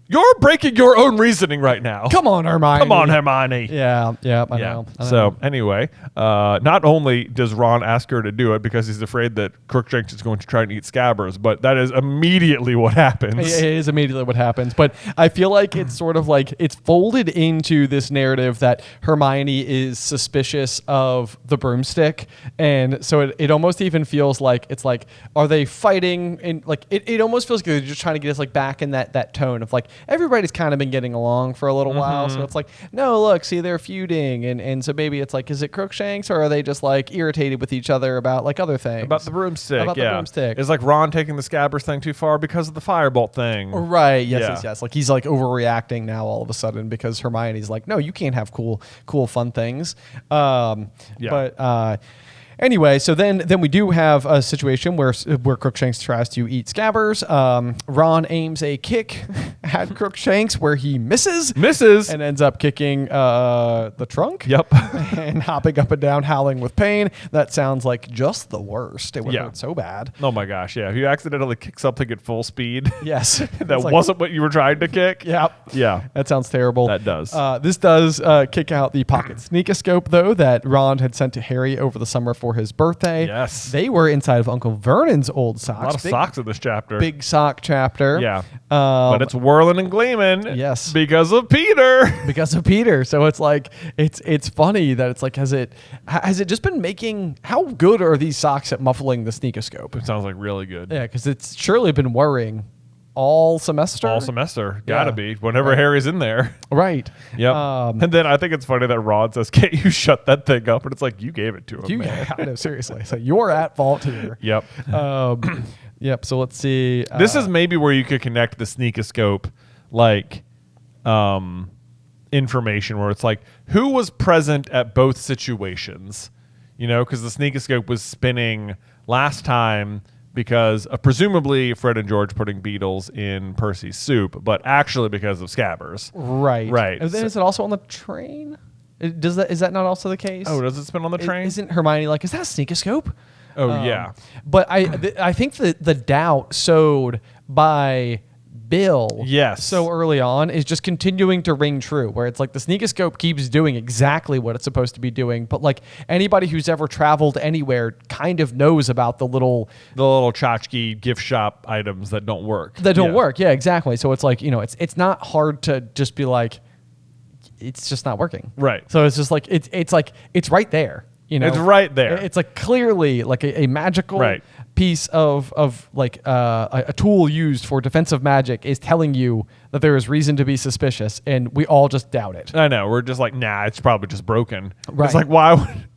you're breaking your own reasoning right now. Come on, Hermione. Come on, Hermione. Yeah, I know. So anyway, not only does Ron ask her to do it because he's afraid that Crookshanks is going to try and eat Scabbers, but that is immediately what happens. It is immediately what happens. But I feel like it's sort of like it's folded into this narrative that Hermione is suspicious of the broomstick. And so it almost even feels like it's like, are they fighting? And like it almost feels like they're just trying to get us like back in that tone of like, everybody's kind of been getting along for a little while. So it's like, no, look, see, they're feuding. And so maybe it's like, is it Crookshanks or are they just like irritated with each other about like other things? About the broomstick. About the broomstick. It's like Ron taking the Scabbers thing too far because of the Firebolt thing. Right. Yes. Like he's like overreacting now all of a sudden because Hermione's like, no, you can't have cool, fun things. Anyway, so then we do have a situation where Crookshanks tries to eat Scabbers. Ron aims a kick at Crookshanks where he misses, and ends up kicking the trunk. Yep, and hopping up and down, howling with pain. That sounds like just the worst. It would hurt so bad. Oh my gosh, yeah. If you accidentally kick something at full speed, yes, that wasn't what you were trying to kick. Yep. Yeah, that sounds terrible. That does. This does kick out the pocket sneakoscope though that Ron had sent to Harry over the summer for his birthday. Yes. They were inside of Uncle Vernon's old socks. A lot of socks in this chapter. Big sock chapter. Yeah. But it's whirling and gleaming. Yes. Because of Peter. So it's like, it's funny that it's like, has it just been making, how good are these socks at muffling the sneakoscope? It sounds like really good. Yeah, because it's surely been worrying all semester. Gotta be. Whenever Harry's in there. Right. Yep. And then I think it's funny that Ron says, can't you shut that thing up? And it's like, you gave it to him, man. I know, seriously. So you're at fault here. Yep. Yep. So let's see. This is maybe where you could connect the sneakoscope, like, information where it's like, who was present at both situations? You know, because the sneakoscope was spinning last time because of presumably Fred and George putting beetles in Percy's soup, but actually because of Scabbers. Right. And then is it also on the train? Is that not also the case? Oh, does it spin on the train? Isn't Hermione like, is that a sneakoscope? Oh, yeah. But I think the doubt sowed by Bill so early on is just continuing to ring true, where it's like the sneakoscope keeps doing exactly what it's supposed to be doing, but like anybody who's ever traveled anywhere kind of knows about the little tchotchke gift shop items that don't work. Yeah, exactly. So it's like, you know, it's not hard to just be like, it's just not working. Right. So it's just like it's like it's right there. You know, it's right there. It's like clearly like a magical piece of like a tool used for defensive magic is telling you that there is reason to be suspicious, and we all just doubt it. I know. We're just like, nah, it's probably just broken. Right. It's like, why would...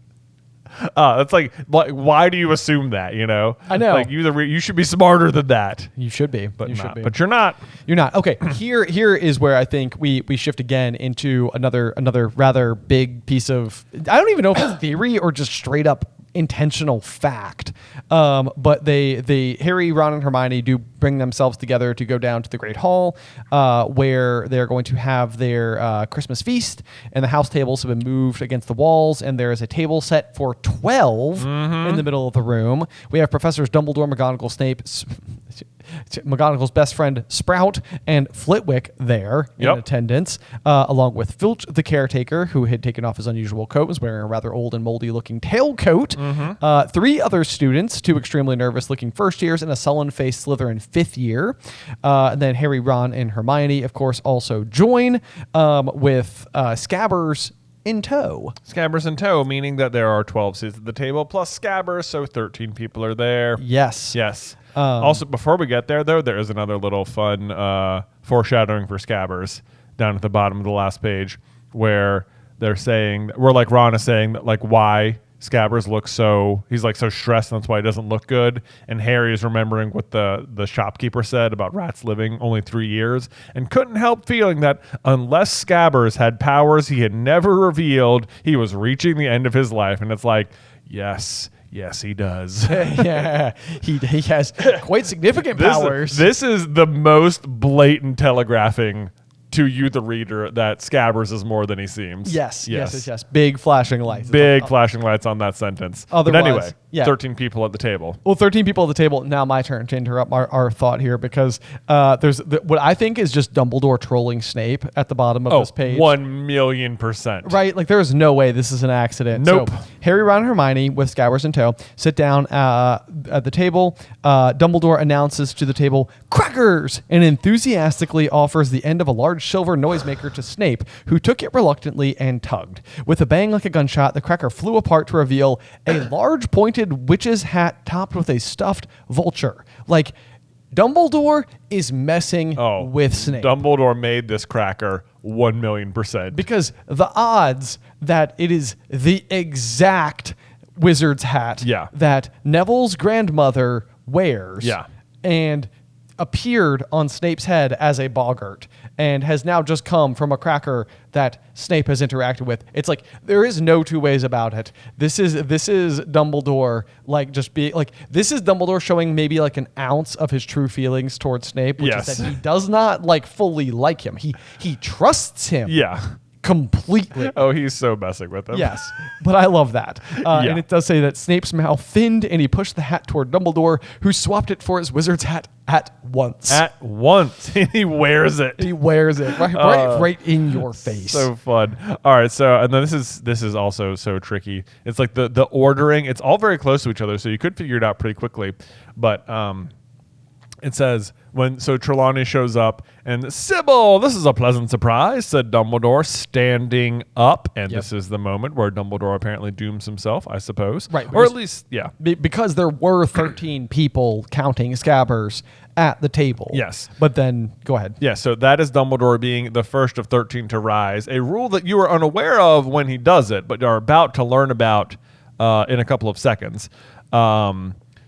that's like, why do you assume that, you know? I know. Like, you should be smarter than that. You should be. But But you're not. You're not. Okay, here is where I think we shift again into another rather big piece of, I don't even know if it's theory or just straight up intentional fact. But Harry, Ron, and Hermione do bring themselves together to go down to the Great Hall, where they're going to have their Christmas feast, and the house tables have been moved against the walls, and there is a table set for 12 in the middle of the room. We have Professors Dumbledore, McGonagall, Snape, McGonagall's best friend Sprout, and Flitwick there in attendance, along with Filch the caretaker, who had taken off his unusual coat, was wearing a rather old and moldy looking tailcoat. 3 other students, 2 extremely nervous looking first years, and a sullen faced Slytherin 5th year. And then Harry, Ron, and Hermione, of course, also join with Scabbers in tow. Scabbers in tow, meaning that there are 12 seats at the table plus Scabbers, so 13 people are there. Yes. Also, before we get there, though, there is another little fun foreshadowing for Scabbers down at the bottom of the last page, where they're saying, we're like Ron is saying that like why Scabbers looks so, he's like so stressed and that's why he doesn't look good. And Harry is remembering what the shopkeeper said about rats living only 3 years and couldn't help feeling that unless Scabbers had powers he had never revealed, he was reaching the end of his life. And it's like, yes, he does. Yeah, he has quite significant powers. This is the most blatant telegraphing to you, the reader, that Scabbers is more than he seems. Yes. Big flashing lights. Flashing lights on that sentence. Otherwise, but anyway, 13 people at the table. Well, 13 people at the table. Now my turn to interrupt our thought here because there's what I think is just Dumbledore trolling Snape at the bottom of this page. 1,000,000%. Right? Like there is no way this is an accident. Nope. So Harry, Ron, and Hermione with Scabbers in tow sit down at the table. Dumbledore announces to the table, "Crackers!" and enthusiastically offers the end of a large silver noisemaker to Snape, who took it reluctantly and tugged. With a bang like a gunshot, the cracker flew apart to reveal a large pointed witch's hat topped with a stuffed vulture. Like, Dumbledore is messing with Snape. Dumbledore made this cracker 1,000,000%. Because the odds that it is the exact wizard's hat that Neville's grandmother wears and appeared on Snape's head as a boggart and has now just come from a cracker that Snape has interacted with. It's like there is no two ways about it. This is Dumbledore this is Dumbledore showing maybe like an ounce of his true feelings towards Snape, which is that he does not like fully like him. He trusts him. Yeah. Completely. Oh, he's so messing with him. Yes, but I love that. And it does say that Snape's mouth thinned and he pushed the hat toward Dumbledore, who swapped it for his wizard's hat at once. And he wears it. He wears it right in your face. So fun. All right, so and then this is also so tricky. It's like the ordering. It's all very close to each other, so you could figure it out pretty quickly. But it says Trelawney shows up and Sybil, this is a pleasant surprise, said Dumbledore, standing up. And this is the moment where Dumbledore apparently dooms himself, I suppose. Right. Or at least, because there were 13 people counting Scabbers at the table. Yes. But then, go ahead. Yeah, so that is Dumbledore being the first of 13 to rise, a rule that you are unaware of when he does it, but are about to learn about in a couple of seconds.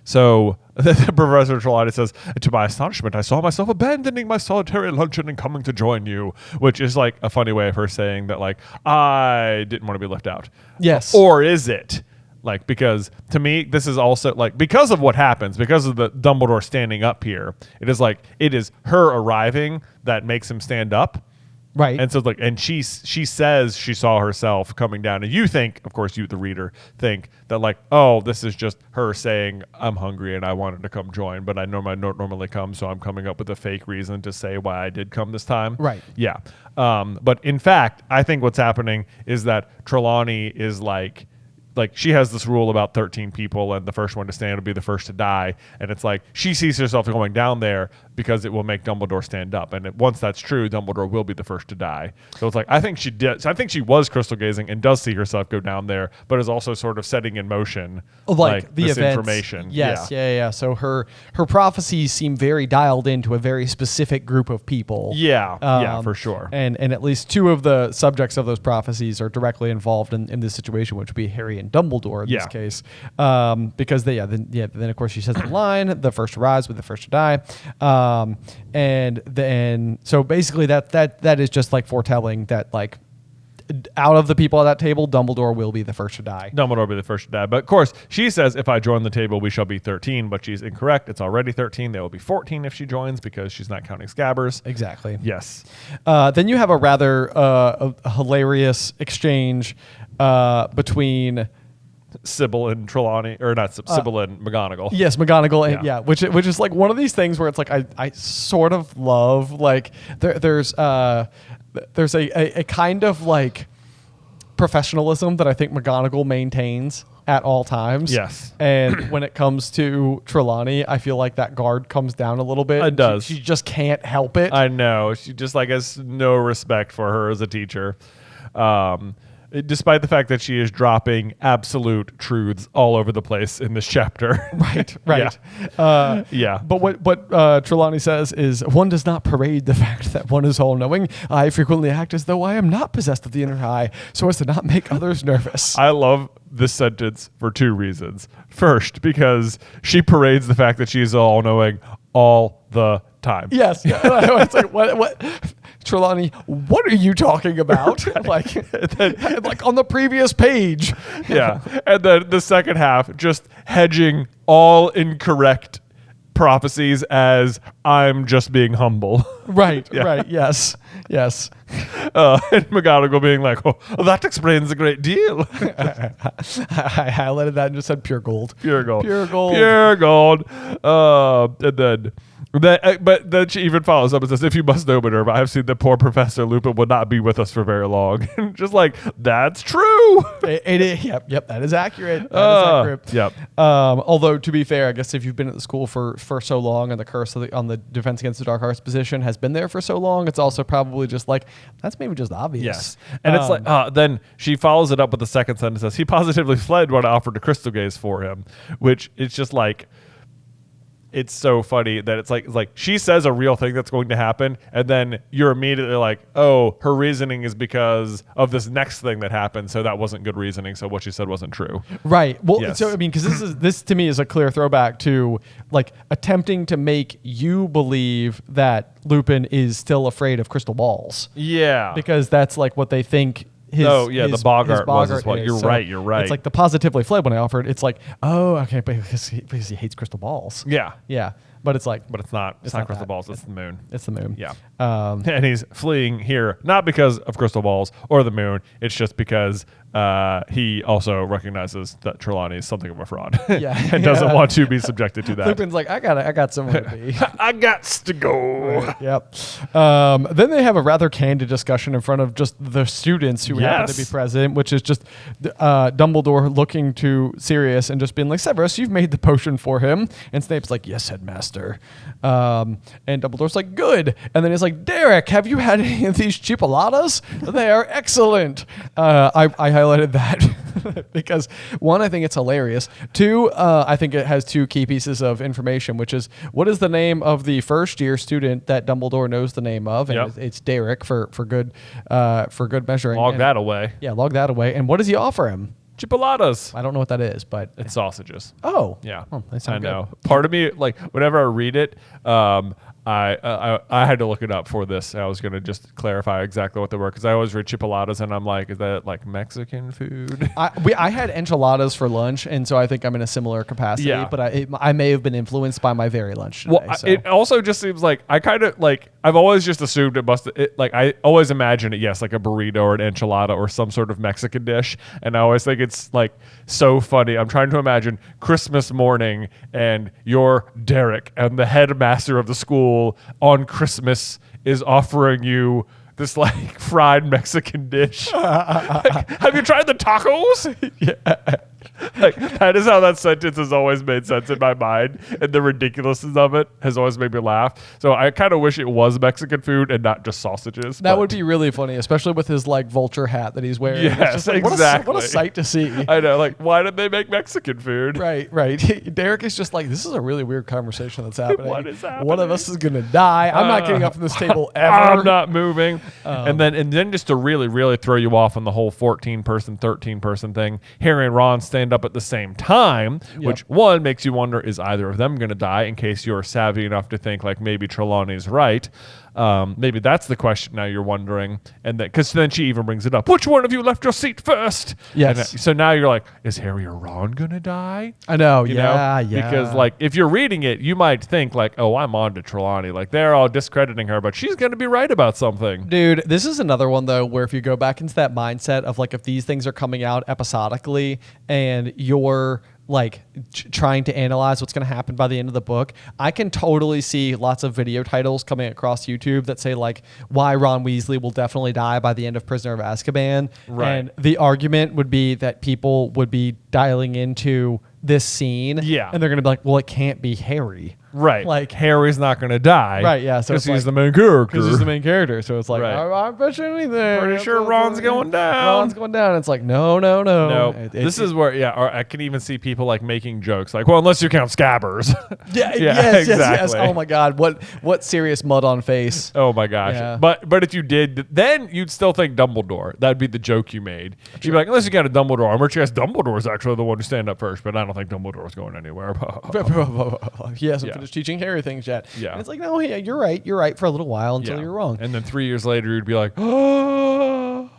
So Professor Trelawney says, to my astonishment, I saw myself abandoning my solitary luncheon and coming to join you, which is like a funny way of her saying that, like, I didn't want to be left out. Yes. Or is it? Like, because to me, this is also like, because of what happens, because of the Dumbledore standing up here, it is like, it is her arriving that makes him stand up. Right. And so like, and she says she saw herself coming down, and you think, of course, you, the reader, think that like, oh, this is just her saying I'm hungry and I wanted to come join, but I normally come, so I'm coming up with a fake reason to say why I did come this time. Right. Yeah. But in fact, I think what's happening is that Trelawney is like she has this rule about 13 people and the first one to stand will be the first to die. And it's like she sees herself going down there because it will make Dumbledore stand up. And once that's true, Dumbledore will be the first to die. So it's like, I think she did. So I think she was crystal gazing and does see herself go down there, but is also sort of setting in motion like the this events. Information. Yes. Yeah. So her prophecies seem very dialed into a very specific group of people. Yeah, for sure. And at least two of the subjects of those prophecies are directly involved in this situation, which would be Harry and Dumbledore in this case, because then of course she says the line, the first to rise with the first to die, and then so basically that is just like foretelling that like out of the people at that table, Dumbledore will be the first to die. Dumbledore will be the first to die. But of course, she says, if I join the table, we shall be 13. But she's incorrect. It's already 13. There will be 14 if she joins because she's not counting Scabbers. Exactly. Yes. Then you have a rather a hilarious exchange between Sybil and Trelawney, or not Sybil and McGonagall. Yes, McGonagall, and which is like one of these things where it's like I sort of love like there's a kind of like professionalism that I think McGonagall maintains at all times. Yes. And when it comes to Trelawney, I feel like that guard comes down a little bit. It does. She just can't help it. I know. She just like has no respect for her as a teacher. despite the fact that she is dropping absolute truths all over the place in this chapter. Right. Yeah. But what Trelawney says is, one does not parade the fact that one is all-knowing. I frequently act as though I am not possessed of the inner eye, so as to not make others nervous. I love this sentence for 2 reasons. First, because she parades the fact that she is all-knowing all the time. Yes. It's like, what? Trelawney, what are you talking about? like on the previous page. Yeah. And then the second half, just hedging all incorrect prophecies as I'm just being humble. Right. Yes. And McGonagall being like, oh, that explains a great deal. I highlighted that and just said pure gold. Pure gold. And then... But then she even follows up and says, if you must know, Minerva, I have seen that poor Professor Lupin would not be with us for very long. Just like, that's true. Yep, that is accurate. Yep. Although, to be fair, I guess if you've been at the school for so long and the curse on the Defense Against the Dark Arts position has been there for so long, it's also probably just like, that's maybe just obvious. Yes. And it's like, then she follows it up with the second sentence, says, he positively fled when I offered to crystal gaze for him, which it's just like, it's so funny that it's like she says a real thing that's going to happen, and then you're immediately like, oh, her reasoning is because of this next thing that happened, so that wasn't good reasoning, so what she said wasn't true. Right. Well, yes. So I mean, because this to me is a clear throwback to like attempting to make you believe that Lupin is still afraid of crystal balls. Yeah. Because that's like what they think. The Bogart was as well. You're right. It's like the positively fled when I offered. It's like, oh, okay, because he hates crystal balls. Yeah. But it's like, but it's not crystal balls. It's the moon. It's the moon. Yeah. And he's fleeing here not because of crystal balls or the moon. It's just because he also recognizes that Trelawney is something of a fraud. And doesn't want to be subjected to that. Lupin's like, I got somewhere to be. I got to go. Right, yep. Then they have a rather candid discussion in front of just the students who happen to be present, which is just Dumbledore looking to Sirius and just being like, Severus, you've made the potion for him. And Snape's like, yes, headmaster. And Dumbledore's like, good. And then he's like, Derek, have you had any of these chipolatas? They are excellent. I highlighted that because 1, I think it's hilarious. 2, I think it has 2 key pieces of information, which is what is the name of the first year student that Dumbledore knows the name of, and it's Derek for good measuring. Log that away. Yeah, log that away. And what does he offer him? Chipolatas. I don't know what that is, but it's sausages. Oh, yeah. They sound I know. good. Part of me, like, whenever I read it, I had to look it up for this. I was going to just clarify exactly what they were because I always read chipolatas and I'm like, is that like Mexican food? I had enchiladas for lunch, and so I think I'm in a similar capacity. Yeah. But I may have been influenced by my very lunch today. Well, it also just seems like I kind of like I've always just assumed I always imagine it, yes, like a burrito or an enchilada or some sort of Mexican dish, and I always think it's like so funny. I'm trying to imagine Christmas morning and you're Derek and the headmaster of the school on Christmas is offering you this like fried Mexican dish. Like, have you tried the tacos? Yeah. Like, that is how that sentence has always made sense in my mind, and the ridiculousness of it has always made me laugh. So I kind of wish it was Mexican food and not just sausages. That would be really funny, especially with his like vulture hat that he's wearing. Yes, like, exactly. What a sight to see. I know. Like, why did they make Mexican food? Right. Derek is just like, this is a really weird conversation that's happening. What is happening? One of us is gonna die. I'm not getting up from this table ever. I'm not moving. And then just to really, really throw you off on the whole 14-person, 13-person thing, Harry and Ron stand up at the same time, which one makes you wonder, is either of them going to die, in case you're savvy enough to think like maybe Trelawney's right. Maybe that's the question now you're wondering. And because then she even brings it up. Which one of you left your seat first? Yes. And so now you're like, is Harry or Ron going to die? I know. You know? Because like if you're reading it, you might think like, oh, I'm on to Trelawney. Like they're all discrediting her, but she's going to be right about something. Dude, this is another one though, where if you go back into that mindset of like, if these things are coming out episodically and you're like trying to analyze what's going to happen by the end of the book, I can totally see lots of video titles coming across YouTube that say like, why Ron Weasley will definitely die by the end of Prisoner of Azkaban. Right. And the argument would be that people would be dialing into this scene. Yeah. And they're going to be like, well, it can't be Harry. Right. Like Harry's not going to die. Right, yeah. So because he's the main character. Because he's the main character. So it's like, I bet you anything. Pretty sure Ron's going down. Ron's going down. It's like, no. This is where, or I can even see people like making jokes like, well, unless you count Scabbers. Yes. Oh my God. What serious mud on face. Oh my gosh. Yeah. But if you did, then you'd still think Dumbledore. That'd be the joke you made. You'd be like, unless you got a Dumbledore. I'm sure Dumbledore's actually the one to stand up first, but I don't think Dumbledore's going anywhere. He hasn't finished teaching Harry things yet. Yeah. And it's like, no, you're right for a little while until you're wrong. And then 3 years later, you'd be like, oh,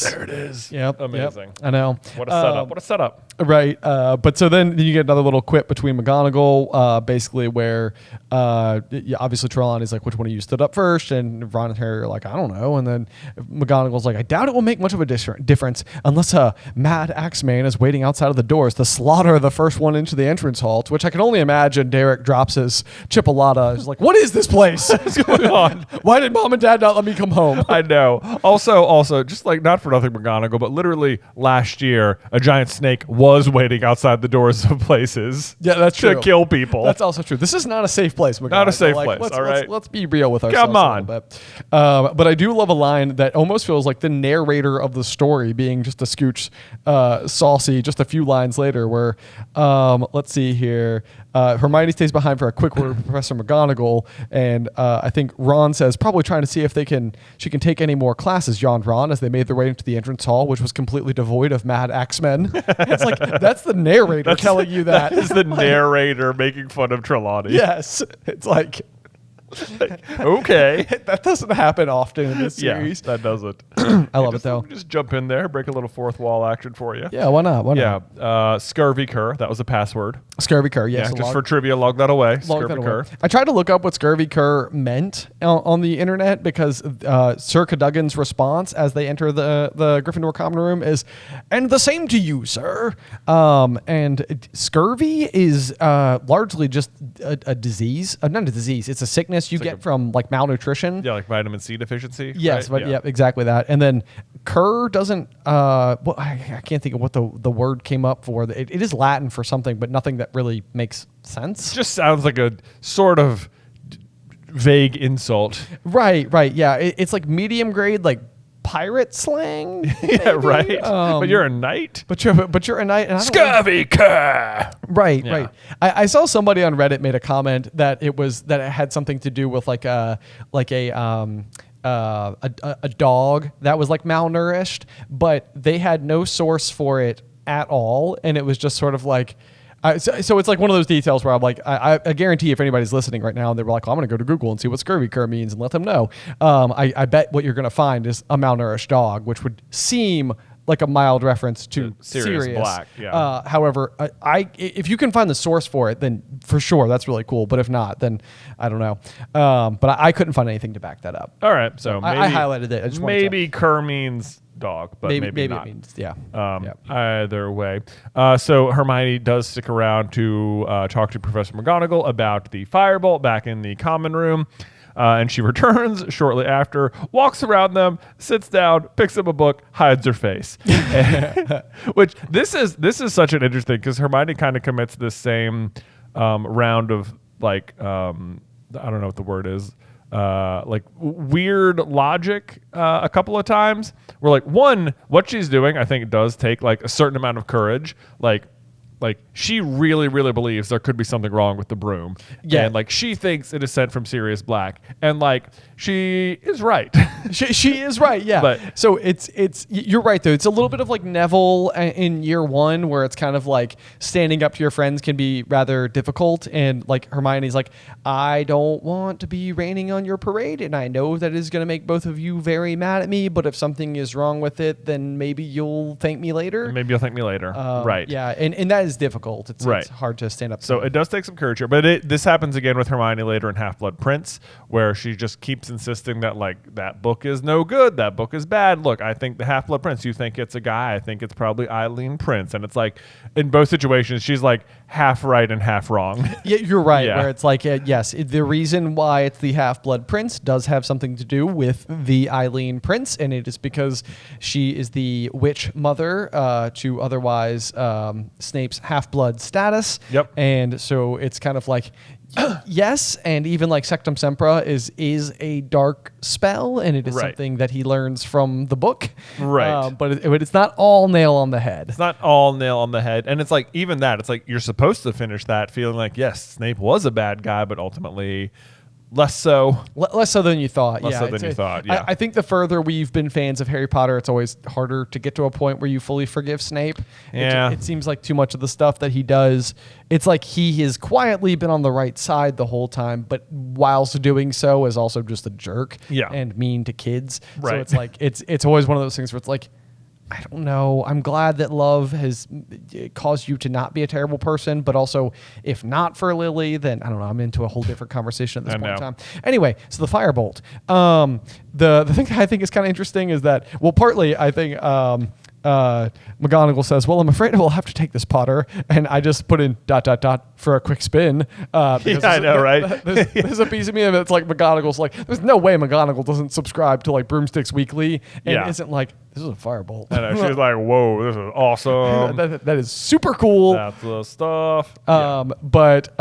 There it is. Yep. Amazing. Yep. I know. What a setup. Right. But so then you get another little quip between McGonagall, basically where obviously Trelawney's like, which one of you stood up first? And Ron and Harry are like, I don't know. And then McGonagall's like, I doubt it will make much of a difference unless a mad Axeman is waiting outside of the doors to slaughter the first one into the entrance hall, to which I can only imagine Derek drops his chipolata. He's like, what is this place? What's going on? Why did Mom and Dad not let me come home? I know. Also, just like not for nothing McGonagall, but literally last year, a giant snake was waiting outside the doors of places. Yeah, that's true. To kill people. That's also true. This is not a safe place, McGonagall. Not a safe place, all right? Let's be real with ourselves. Come on. A little bit. But I do love a line that almost feels like the narrator of the story being just a scooch saucy just a few lines later where, let's see here, Hermione stays behind for a quick word with Professor McGonagall, and I think Ron says, probably trying to see if she can take any more classes, yawned Ron, as they made their way into the entrance hall, which was completely devoid of mad Axemen. It's like, that's the narrator telling you that. That is the narrator making fun of Trelawney. Yes. It's like, okay. That doesn't happen often in this series. Yeah, that doesn't. I love it though. Just jump in there, break a little fourth wall action for you. Yeah, why not? Scurvy cur. That was a password. Scurvy cur, yes. Yeah, just for trivia, log that away. Scurvy cur. I tried to look up what scurvy cur meant on the internet because Sir Cadogan's response as they enter the Gryffindor common room is, and the same to you, sir. And scurvy is largely just a disease. Not a disease. It's a sickness you get from like malnutrition. Yeah, like vitamin C deficiency. Yes, right? but yeah, exactly that. And then cur doesn't. Well, I can't think of what the word came up for. It is Latin for something, but nothing that really makes sense. It just sounds like a sort of vague insult. Right. Yeah, it's like medium grade, like pirate slang. Yeah, right. But you're a knight. But you're a knight. Scurvy cur. Right. I saw somebody on Reddit made a comment that it had something to do with like a dog that was like malnourished, but they had no source for it at all, and it was just sort of like. So it's like one of those details where I'm like, I guarantee if anybody's listening right now and they were like, I'm going to go to Google and see what scurvy cur means and let them know. I bet what you're going to find is a malnourished dog, which would seem like a mild reference to Sirius Black. Yeah. However, if you can find the source for it, then for sure that's really cool. But if not, then I don't know. But I couldn't find anything to back that up. All right. So maybe, I highlighted it. I just maybe cur means dog, but maybe not. It means, yeah. Either way. So Hermione does stick around to talk to Professor McGonagall about the firebolt back in the common room. And she returns shortly after, walks around them, sits down, picks up a book, hides her face. Which this is such an interesting, because Hermione kind of commits this same round of like I don't know what the word is. Like weird logic a couple of times. Where like one, what she's doing, I think does take like a certain amount of courage. Like she really, really believes there could be something wrong with the broom. Yeah. And like she thinks it is sent from Sirius Black. And like she is right. she is right, yeah. But so it's you're right though. It's a little bit of like Neville in year one, where it's kind of like standing up to your friends can be rather difficult. And like Hermione's like, I don't want to be raining on your parade, and I know that is going to make both of you very mad at me, but if something is wrong with it, then maybe you'll thank me later. Right. Yeah, and that is is difficult. It's hard to stand up to. So it does take some courage here. But this happens again with Hermione later in Half-Blood Prince, where she just keeps insisting that, like, that book is no good. That book is bad. Look, I think the Half-Blood Prince, you think it's a guy. I think it's probably Eileen Prince. And it's like, in both situations, she's like half right and half wrong. Yeah, you're right. Where it's like, yes, the reason why it's the Half-Blood Prince does have something to do with the Eileen Prince, and it is because she is the witch mother to otherwise Snape's half-blood status. Yep. And so it's kind of like, yes, and even like Sectum Sempra is a dark spell, and it is something that he learns from the book. Right. But it's not all nail on the head. It's not all nail on the head. And it's like, even that, it's like you're supposed to finish that feeling like, yes, Snape was a bad guy, but ultimately less so. Less so than you thought. Less so than you thought, yeah. I think the further we've been fans of Harry Potter, it's always harder to get to a point where you fully forgive Snape. Yeah. It seems like too much of the stuff that he does, it's like he has quietly been on the right side the whole time, but whilst doing so is also just a jerk and mean to kids. Right. So it's like, it's always one of those things where it's like, I don't know. I'm glad that love has caused you to not be a terrible person, but also if not for Lily, then I don't know. I'm into a whole different conversation at this point in time. Anyway, so the Firebolt. The thing that I think is kind of interesting is that, well, partly I think McGonagall says, well, I'm afraid I will have to take this, Potter. And I just put in ... for a quick spin. I know, right? There's a piece of me that's like McGonagall's like, there's no way McGonagall doesn't subscribe to like Broomsticks Weekly and isn't like, this is a Firebolt. I know. She's like, whoa, this is awesome. that is super cool. That's the stuff. But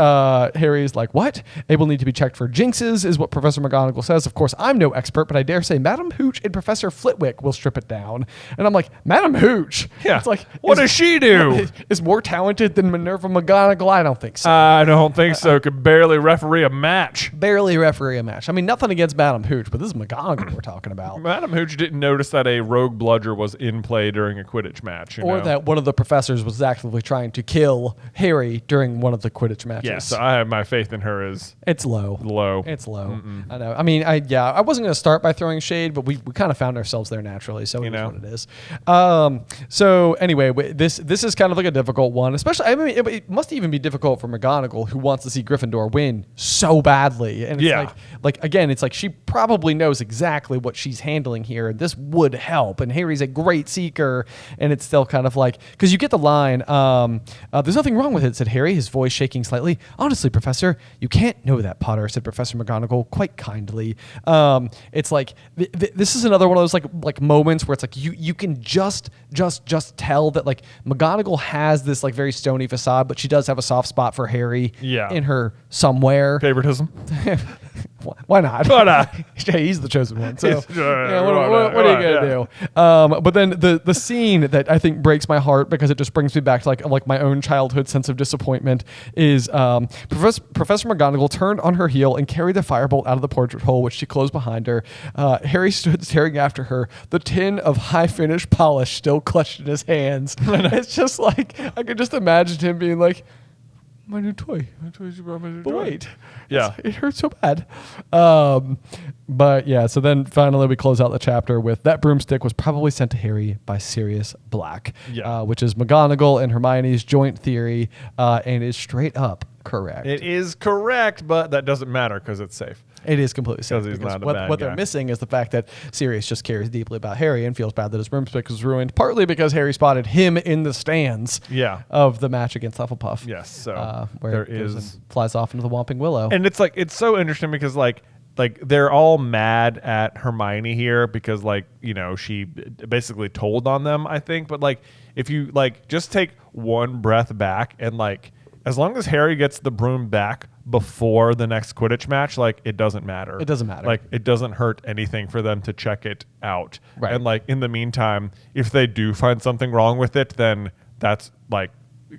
Harry's like, what? It will need to be checked for jinxes, is what Professor McGonagall says. Of course, I'm no expert, but I dare say Madam Hooch and Professor Flitwick will strip it down. And I'm like, Madam Hooch? Yeah. It's like, what does she do? Is more talented than Minerva McGonagall? I don't think so. I don't think so. Could barely referee a match. Barely referee a match. I mean, nothing against Madam Hooch, but this is McGonagall we're talking about. Madam Hooch didn't notice that a rogue bludger was in play during a Quidditch match. Or that one of the professors was actively trying to kill Harry during one of the Quidditch matches. Yes, I have my faith in her is... It's low. Low. It's low. I know. I mean, I wasn't going to start by throwing shade, but we kind of found ourselves there naturally, so it is what it is. So anyway, this is kind of like a difficult one, especially, I mean, it must even be difficult for McGonagall, who wants to see Gryffindor win so badly. And it's like again, it's like she probably knows exactly what she's handling here, and this would help. And Harry's a great seeker, and it's still kind of like, because you get the line, there's nothing wrong with it, said Harry, his voice shaking slightly. Honestly, Professor, you can't know that, Potter, said Professor McGonagall quite kindly. It's like, this is another one of those like moments where it's like, you can just tell that like McGonagall has this like very stony facade, but she does have a soft spot for Harry in her somewhere. Favoritism. Why not? Why not? He's the chosen one. So what are you gonna do? But then the scene that I think breaks my heart, because it just brings me back to like my own childhood sense of disappointment, is Professor McGonagall turned on her heel and carried the firebolt out of the portrait hole, which she closed behind her. Harry stood staring after her, the tin of high finish polish still clutched in his hands. It's just like, I could just imagine him being like, my new toy. But wait. Yeah. It hurts so bad. But yeah, so then finally we close out the chapter with that broomstick was probably sent to Harry by Sirius Black, which is McGonagall and Hermione's joint theory, and is straight up correct. It is correct, but that doesn't matter because it's safe. It is completely safe. He's not a what bad they're guy. missing is the fact that Sirius just cares deeply about Harry and feels bad that his broomstick was ruined, partly because Harry spotted him in the stands of the match against Hufflepuff. Yes, so where there it goes is... and flies off into the Whomping Willow. And it's like, it's so interesting because like they're all mad at Hermione here because like, you know, she basically told on them, I think. But like, if you like just take one breath back and like, as long as Harry gets the broom back before the next Quidditch match, like it doesn't matter. It doesn't matter. Like it doesn't hurt anything for them to check it out. Right. And like in the meantime, if they do find something wrong with it, then that's like,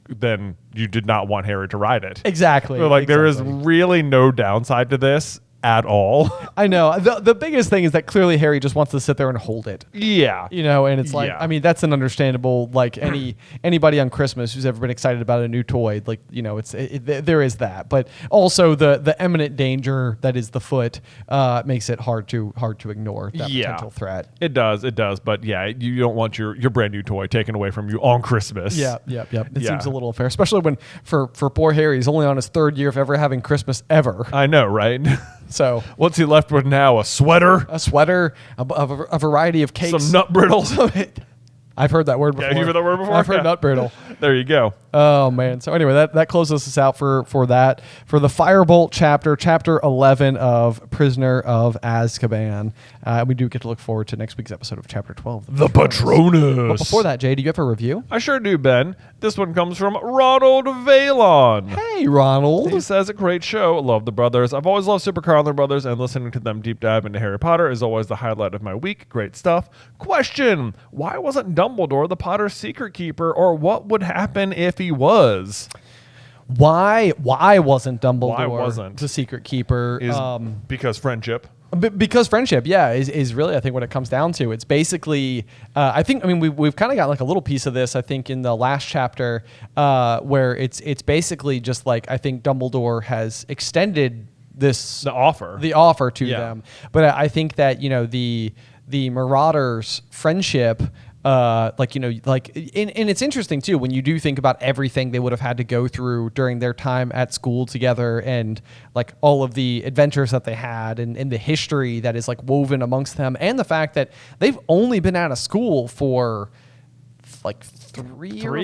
then you did not want Harry to ride it. Exactly. So like there is really no downside to this at all. I know. The biggest thing is that clearly Harry just wants to sit there and hold it. Yeah. And it's like, I mean, that's an understandable, like anybody on Christmas who's ever been excited about a new toy, like, there is that. But also the imminent danger that is the foot makes it hard to ignore that potential threat. It does. But yeah, you don't want your brand new toy taken away from you on Christmas. Yeah. It seems a little unfair, especially when for poor Harry, he's only on his third year of ever having Christmas ever. I know, right? So what's he left with now? A sweater, a variety of cakes, some nut brittles. I've heard that word before. Yeah, you've heard that word before? I've heard nut brittle. There you go. Oh, man. So anyway, that closes us out for that. For the Firebolt chapter 11 of Prisoner of Azkaban. We do get to look forward to next week's episode of chapter 12. The Patronus. But before that, Jay, do you have a review? I sure do, Ben. This one comes from Ronald Valon. Hey, Ronald. He says, a great show. Love the brothers. I've always loved Super Carlin brothers, and listening to them deep dive into Harry Potter is always the highlight of my week. Great stuff. Question. Why wasn't Dumbledore the Potter's secret keeper, or what would happen if he was? Why wasn't Dumbledore the secret keeper? Because friendship. Because friendship, is really, I think, what it comes down to. It's basically, we've kind of got like a little piece of this, I think, in the last chapter, where it's basically just like, I think Dumbledore has extended the offer to them. But I think that, the Marauders' friendship, and it's interesting too when you do think about everything they would have had to go through during their time at school together, and like all of the adventures that they had, and the history that is like woven amongst them, and the fact that they've only been out of school for like 3 or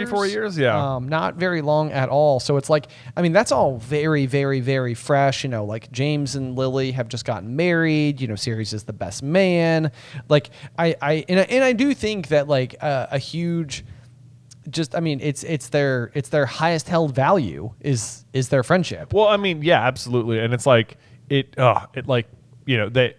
4 years. Yeah. Not very long at all. So it's like, I mean, that's all very, very, very fresh. Like James and Lily have just gotten married. Sirius is the best man. Like I do think that like a huge, just, I mean, it's their highest held value is their friendship. Well, I mean, yeah, absolutely. And it's like, the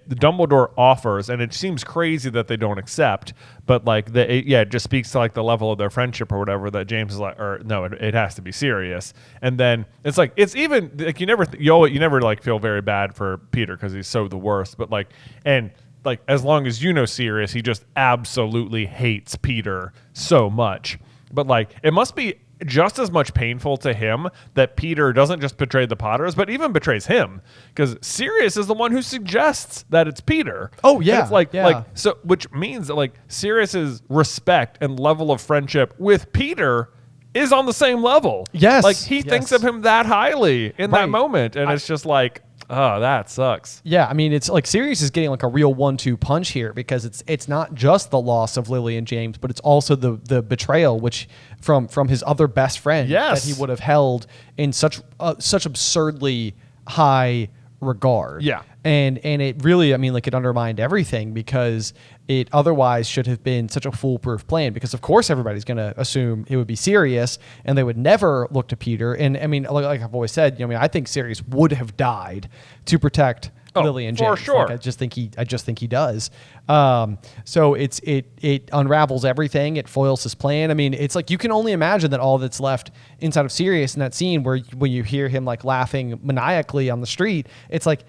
Dumbledore offers, and it seems crazy that they don't accept, but like it just speaks to like the level of their friendship or whatever, that James is like, or no, it has to be serious. And then it's like, it's even like you never like feel very bad for Peter because he's so the worst, but like, and like as long as Sirius, he just absolutely hates Peter so much. But like it must be just as much painful to him that Peter doesn't just betray the Potters, but even betrays him, because Sirius is the one who suggests that it's Peter. Oh yeah, and it's so, which means that like Sirius's respect and level of friendship with Peter is on the same level. Yes, like he thinks of him that highly in that moment, and it's just like, oh, that sucks. Yeah, I mean, it's like Sirius is getting like a real 1-2 punch here, because it's not just the loss of Lily and James, but it's also the betrayal, which from his other best friend that he would have held in such absurdly high regard. Yeah. And it really, I mean, like it undermined everything, because it otherwise should have been such a foolproof plan, because of course everybody's going to assume it would be Sirius and they would never look to Peter. And I mean, like I've always said, I think Sirius would have died to protect Lily and James. For sure. Like, I just think he does. So it unravels everything. It foils his plan. I mean, it's like you can only imagine that all that's left inside of Sirius in that scene where when you hear him like laughing maniacally on the street, it's like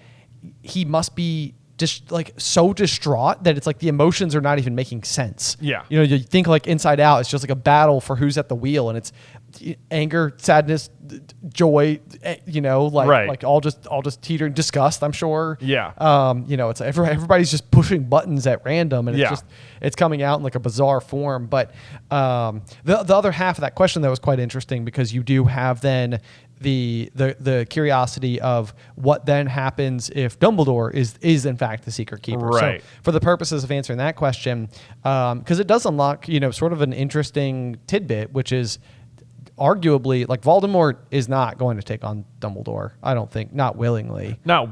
he must be just like so distraught that it's like the emotions are not even making sense. Yeah. You think like Inside Out, it's just like a battle for who's at the wheel, and it's anger, sadness, joy, like all just teetering, disgust, I'm sure. Yeah. It's everybody's just pushing buttons at random, and it's coming out in like a bizarre form. But the other half of that question that was quite interesting, because you do have then the curiosity of what then happens if Dumbledore is in fact the secret keeper. Right. So for the purposes of answering that question, because it does unlock sort of an interesting tidbit, which is arguably like Voldemort is not going to take on Dumbledore. I don't think, not willingly. No,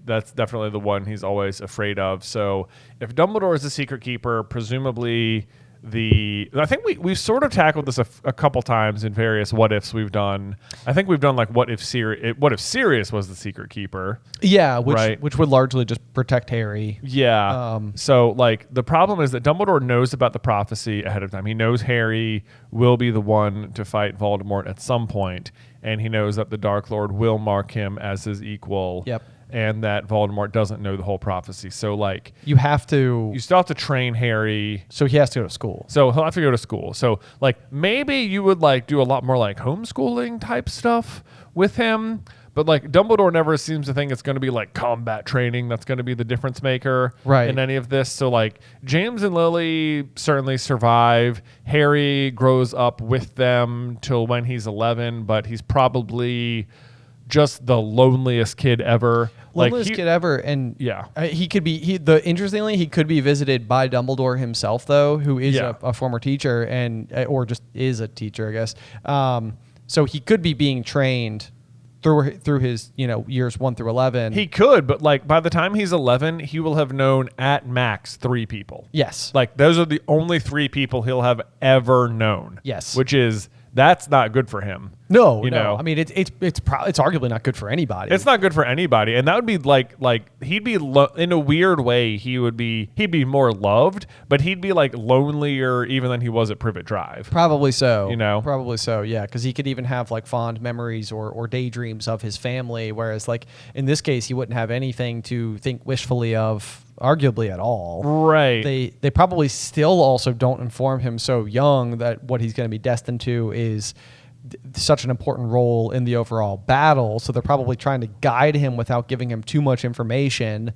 that's definitely the one he's always afraid of. So if Dumbledore is the secret keeper, presumably I think we've sort of tackled this a couple times in various what ifs we've done. I think we've done like what if Sirius was the secret keeper. Yeah, which would largely just protect Harry. Yeah. So like the problem is that Dumbledore knows about the prophecy ahead of time. He knows Harry will be the one to fight Voldemort at some point, and he knows that the Dark Lord will mark him as his equal. Yep. And that Voldemort doesn't know the whole prophecy. So, like... You still have to train Harry. So he has to go to school. So he'll have to go to school. So, like, maybe you would, like, do a lot more, like, homeschooling type stuff with him. But, like, Dumbledore never seems to think it's going to be, like, combat training that's going to be the difference maker in any of this. So, like, James and Lily certainly survive. Harry grows up with them till when he's 11, but he's probably... just the loneliest kid ever. Kid ever, and he could be. Interestingly, he could be visited by Dumbledore himself, though, who is a former teacher or just is a teacher, I guess. So he could be being trained through his years 1 through 11. He could, but like by the time he's 11, he will have known at max 3 people. Yes, like those are the only 3 people he'll have ever known. Yes, which is. That's not good for him. No, I mean, it's arguably not good for anybody. It's not good for anybody, and that would be like he'd be in a weird way. He'd be more loved, but he'd be like lonelier even than he was at Privet Drive. Probably so. Probably so. Yeah, because he could even have like fond memories or daydreams of his family, whereas like in this case, he wouldn't have anything to think wishfully of. Arguably at all. Right. They probably still also don't inform him so young that what he's going to be destined to is such an important role in the overall battle. So they're probably trying to guide him without giving him too much information.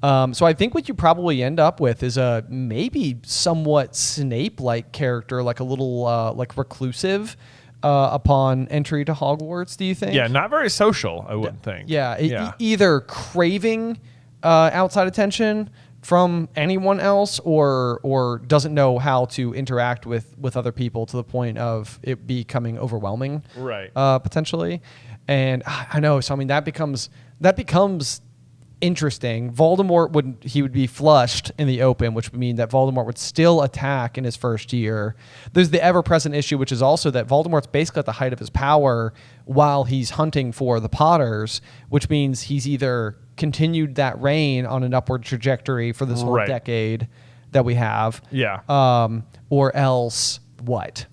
So I think what you probably end up with is a maybe somewhat Snape-like character, like a little like reclusive upon entry to Hogwarts, do you think? Yeah, not very social, I wouldn't think. Yeah, either craving... outside attention from anyone else or doesn't know how to interact with other people to the point of it becoming overwhelming, right? Potentially. And I know, so I mean that becomes interesting. Voldemort would be flushed in the open, which would mean that Voldemort would still attack in his first year. There's the ever-present issue, which is also that Voldemort's basically at the height of his power while he's hunting for the Potters, which means he's either continued that reign on an upward trajectory for this whole decade that we have. Yeah. Or else what?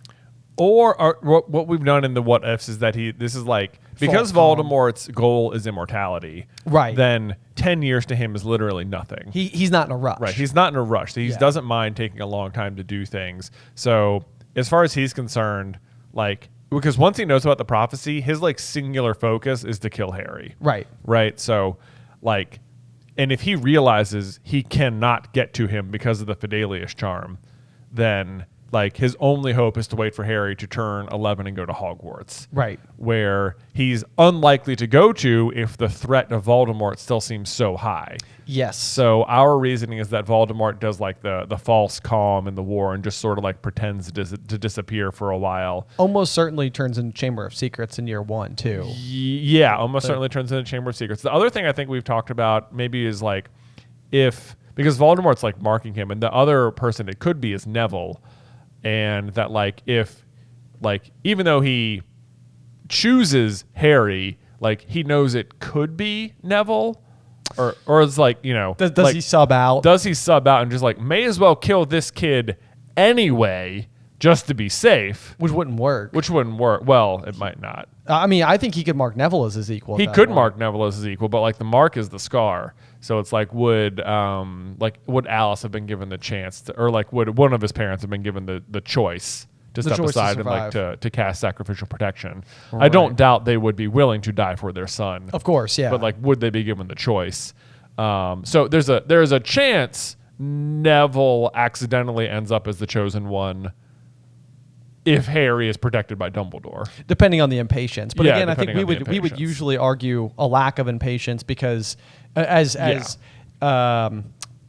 Or what we've done in the what ifs is that this is like, because Voldemort's goal is immortality, right? Then 10 years to him is literally nothing. He's not in a rush. Right. He's not in a rush. So he doesn't mind taking a long time to do things. So as far as he's concerned, like, because once he knows about the prophecy, his like singular focus is to kill Harry. Right. Right. So like, and if he realizes he cannot get to him because of the Fidelius charm, then like his only hope is to wait for Harry to turn 11 and go to Hogwarts. Right. Where he's unlikely to go to if the threat of Voldemort still seems so high. Yes. So our reasoning is that Voldemort does like the false calm in the war and just sort of like pretends to disappear for a while. Almost certainly turns into Chamber of Secrets in year 1 too. Yeah, certainly turns into Chamber of Secrets. The other thing I think we've talked about maybe is like because Voldemort's like marking him, and the other person it could be is Neville. And that like even though he chooses Harry, like he knows it could be Neville, or it's like, does like, he sub out? Does he sub out and just like may as well kill this kid anyway just to be safe? Which wouldn't work. Well, it might not. I mean, I think he could mark Neville as his equal. He could mark Neville as his equal, but like the mark is the scar. So it's like would Alice have been given the chance to, or like would one of his parents have been given the choice to step aside and like to cast sacrificial protection? Right. I don't doubt they would be willing to die for their son. Of course, yeah. But like, would they be given the choice? So there's a chance Neville accidentally ends up as the chosen one if Harry is protected by Dumbledore, depending on the impatience. But again, I think we would usually argue a lack of impatience because as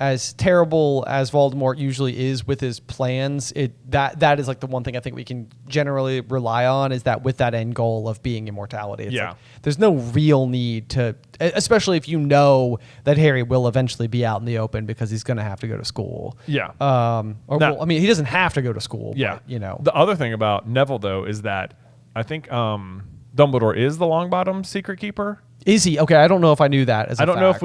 as terrible as Voldemort usually is with his plans, that is like the one thing I think we can generally rely on, is that with that end goal of being immortality. It's like, there's no real need to, especially if you know that Harry will eventually be out in the open because he's going to have to go to school. Yeah. Well, I mean, he doesn't have to go to school. Yeah. But, The other thing about Neville, though, is that I think Dumbledore is the Longbottom's secret keeper. Is he? Okay, I don't know if I knew that. I don't know if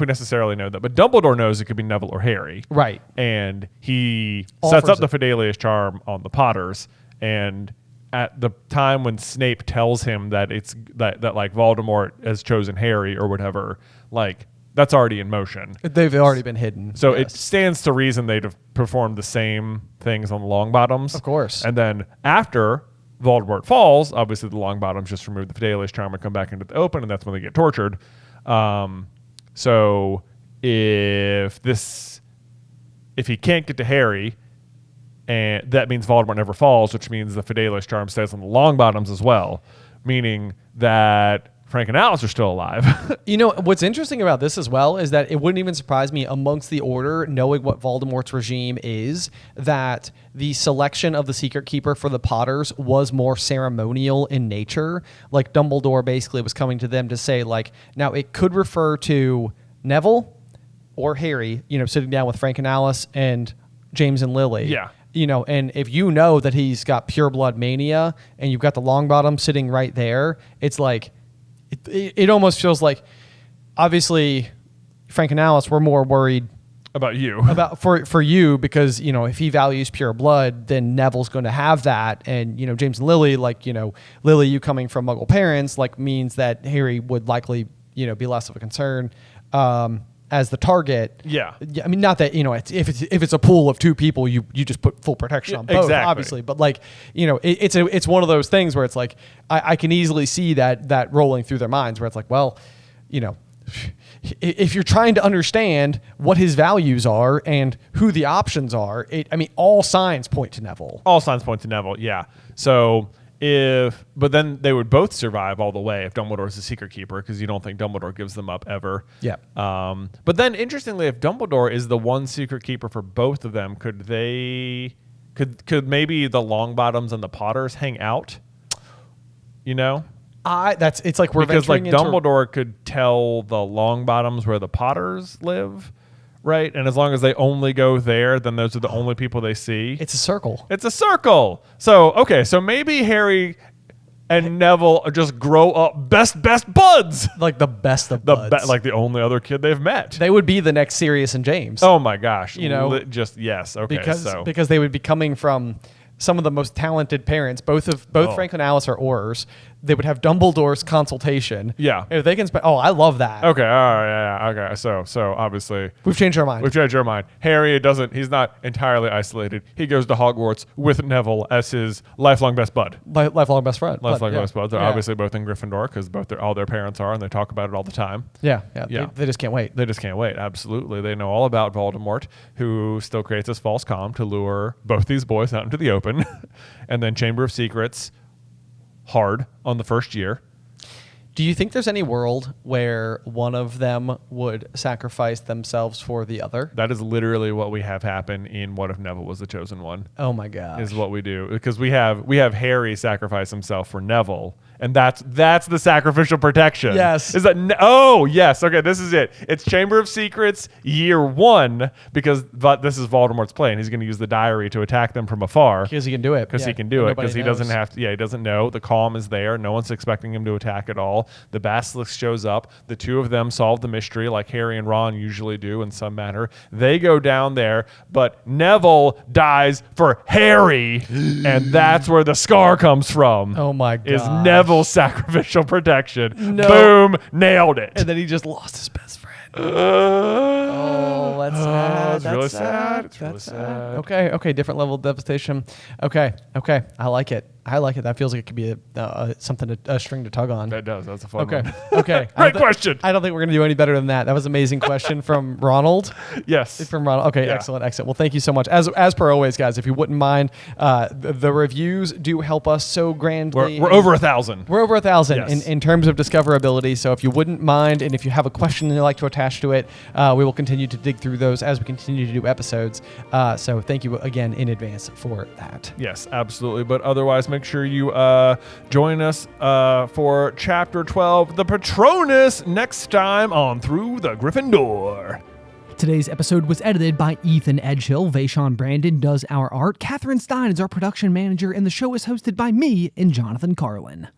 we necessarily know that, but Dumbledore knows it could be Neville or Harry. Right. And he sets up the Fidelius charm on the Potters, and at the time when Snape tells him that it's that like Voldemort has chosen Harry or whatever, like that's already in motion. They've already been hidden. So it stands to reason they'd have performed the same things on the Longbottoms. Of course. And then after Voldemort falls, obviously the Longbottoms just remove the Fidelius charm and come back into the open, and that's when they get tortured. So if he can't get to Harry, and that means Voldemort never falls, which means the Fidelius charm stays on the Longbottoms as well, meaning that Frank and Alice are still alive. What's interesting about this as well is that it wouldn't even surprise me amongst the Order, knowing what Voldemort's regime is, that the selection of the Secret Keeper for the Potters was more ceremonial in nature. Like Dumbledore basically was coming to them to say, like, now it could refer to Neville or Harry, sitting down with Frank and Alice and James and Lily. Yeah. And if you know that he's got pure blood mania and you've got the Longbottom sitting right there, it's like, it almost feels like, obviously, Frank and Alice were more worried about you, for you, because if he values pure blood, then Neville's going to have that, and James and Lily, like Lily, you coming from Muggle parents, like means that Harry would likely be less of a concern as the target. Yeah. I mean, not that if it's a pool of two people, you just put full protection on both, obviously, but like it's one of those things where it's like I can easily see that rolling through their minds, where it's like, well, if you're trying to understand what his values are and who the options are, all signs point to Neville. All signs point to Neville, yeah. So but then they would both survive all the way if Dumbledore's the secret keeper, because you don't think Dumbledore gives them up ever. Yeah. But then, interestingly, if Dumbledore is the one secret keeper for both of them, could maybe the Longbottoms and the Potters hang out? It's like we're because like venturing into Dumbledore could tell the Longbottoms where the Potters live, right? And as long as they only go there, then those are the only people they see. It's a circle. It's a circle. So maybe Harry and Neville just grow up best buds, like the best of buds, like the only other kid they've met. They would be the next Sirius and James. Oh my gosh! Yes. Okay. Because they would be coming from some of the most talented parents. Both Frank and Alice are Aurors. They would have Dumbledore's consultation. Yeah. If they can spend... Oh, I love that. Okay. All right. Yeah. Okay. So obviously... We've changed our mind. Harry he's not entirely isolated. He goes to Hogwarts with Neville as his lifelong best bud. Lifelong best friend. Lifelong best buds. They're obviously both in Gryffindor, because all their parents are, and they talk about it all the time. Yeah. They just can't wait. They just can't wait. Absolutely. They know all about Voldemort, who still creates this false calm to lure both these boys out into the open. And then Chamber of Secrets... hard on the first year. Do you think there's any world where one of them would sacrifice themselves for the other? That is literally what we have happen in What If Neville Was the Chosen One. Oh my god. Is what we do, because we have Harry sacrifice himself for Neville, and that's the sacrificial protection. Yes. Yes. Okay, this is it. It's Chamber of Secrets year 1, because this is Voldemort's plan. He's going to use the diary to attack them from afar. Because he can do it. Because he can do it. Because he doesn't have to. Yeah, he doesn't know. The calm is there. No one's expecting him to attack at all. The basilisk shows up. The two of them solve the mystery like Harry and Ron usually do in some manner. They go down there, but Neville dies for Harry, and that's where the scar comes from. Oh my god. Is Neville's sacrificial protection. No. Boom, nailed it. And then he just lost his best friend. Oh, that's sad. It's really sad. It's really sad. Okay, different level of devastation. Okay, I like it. I like it. That feels like it could be something a string to tug on. That does. That's a fun one. Okay. Great question. I don't think we're going to do any better than that. That was an amazing question from Ronald. Yes. From Ronald. Okay, yeah. Excellent. Well, thank you so much. As per always, guys, if you wouldn't mind, the reviews do help us so grandly. We're over 1,000. We're over 1,000 yes. in terms of discoverability. So if you wouldn't mind, and if you have a question you'd like to attach to it, we will continue to dig through those as we continue to do episodes. So thank you again in advance for that. Yes, absolutely. But otherwise, make sure you join us for Chapter 12, The Patronus, next time on Through the Griffin Door. Today's episode was edited by Ethan Edghill. Vaishon Brandon does our art. Catherine Stein is our production manager, and the show is hosted by me and Jonathan Carlin.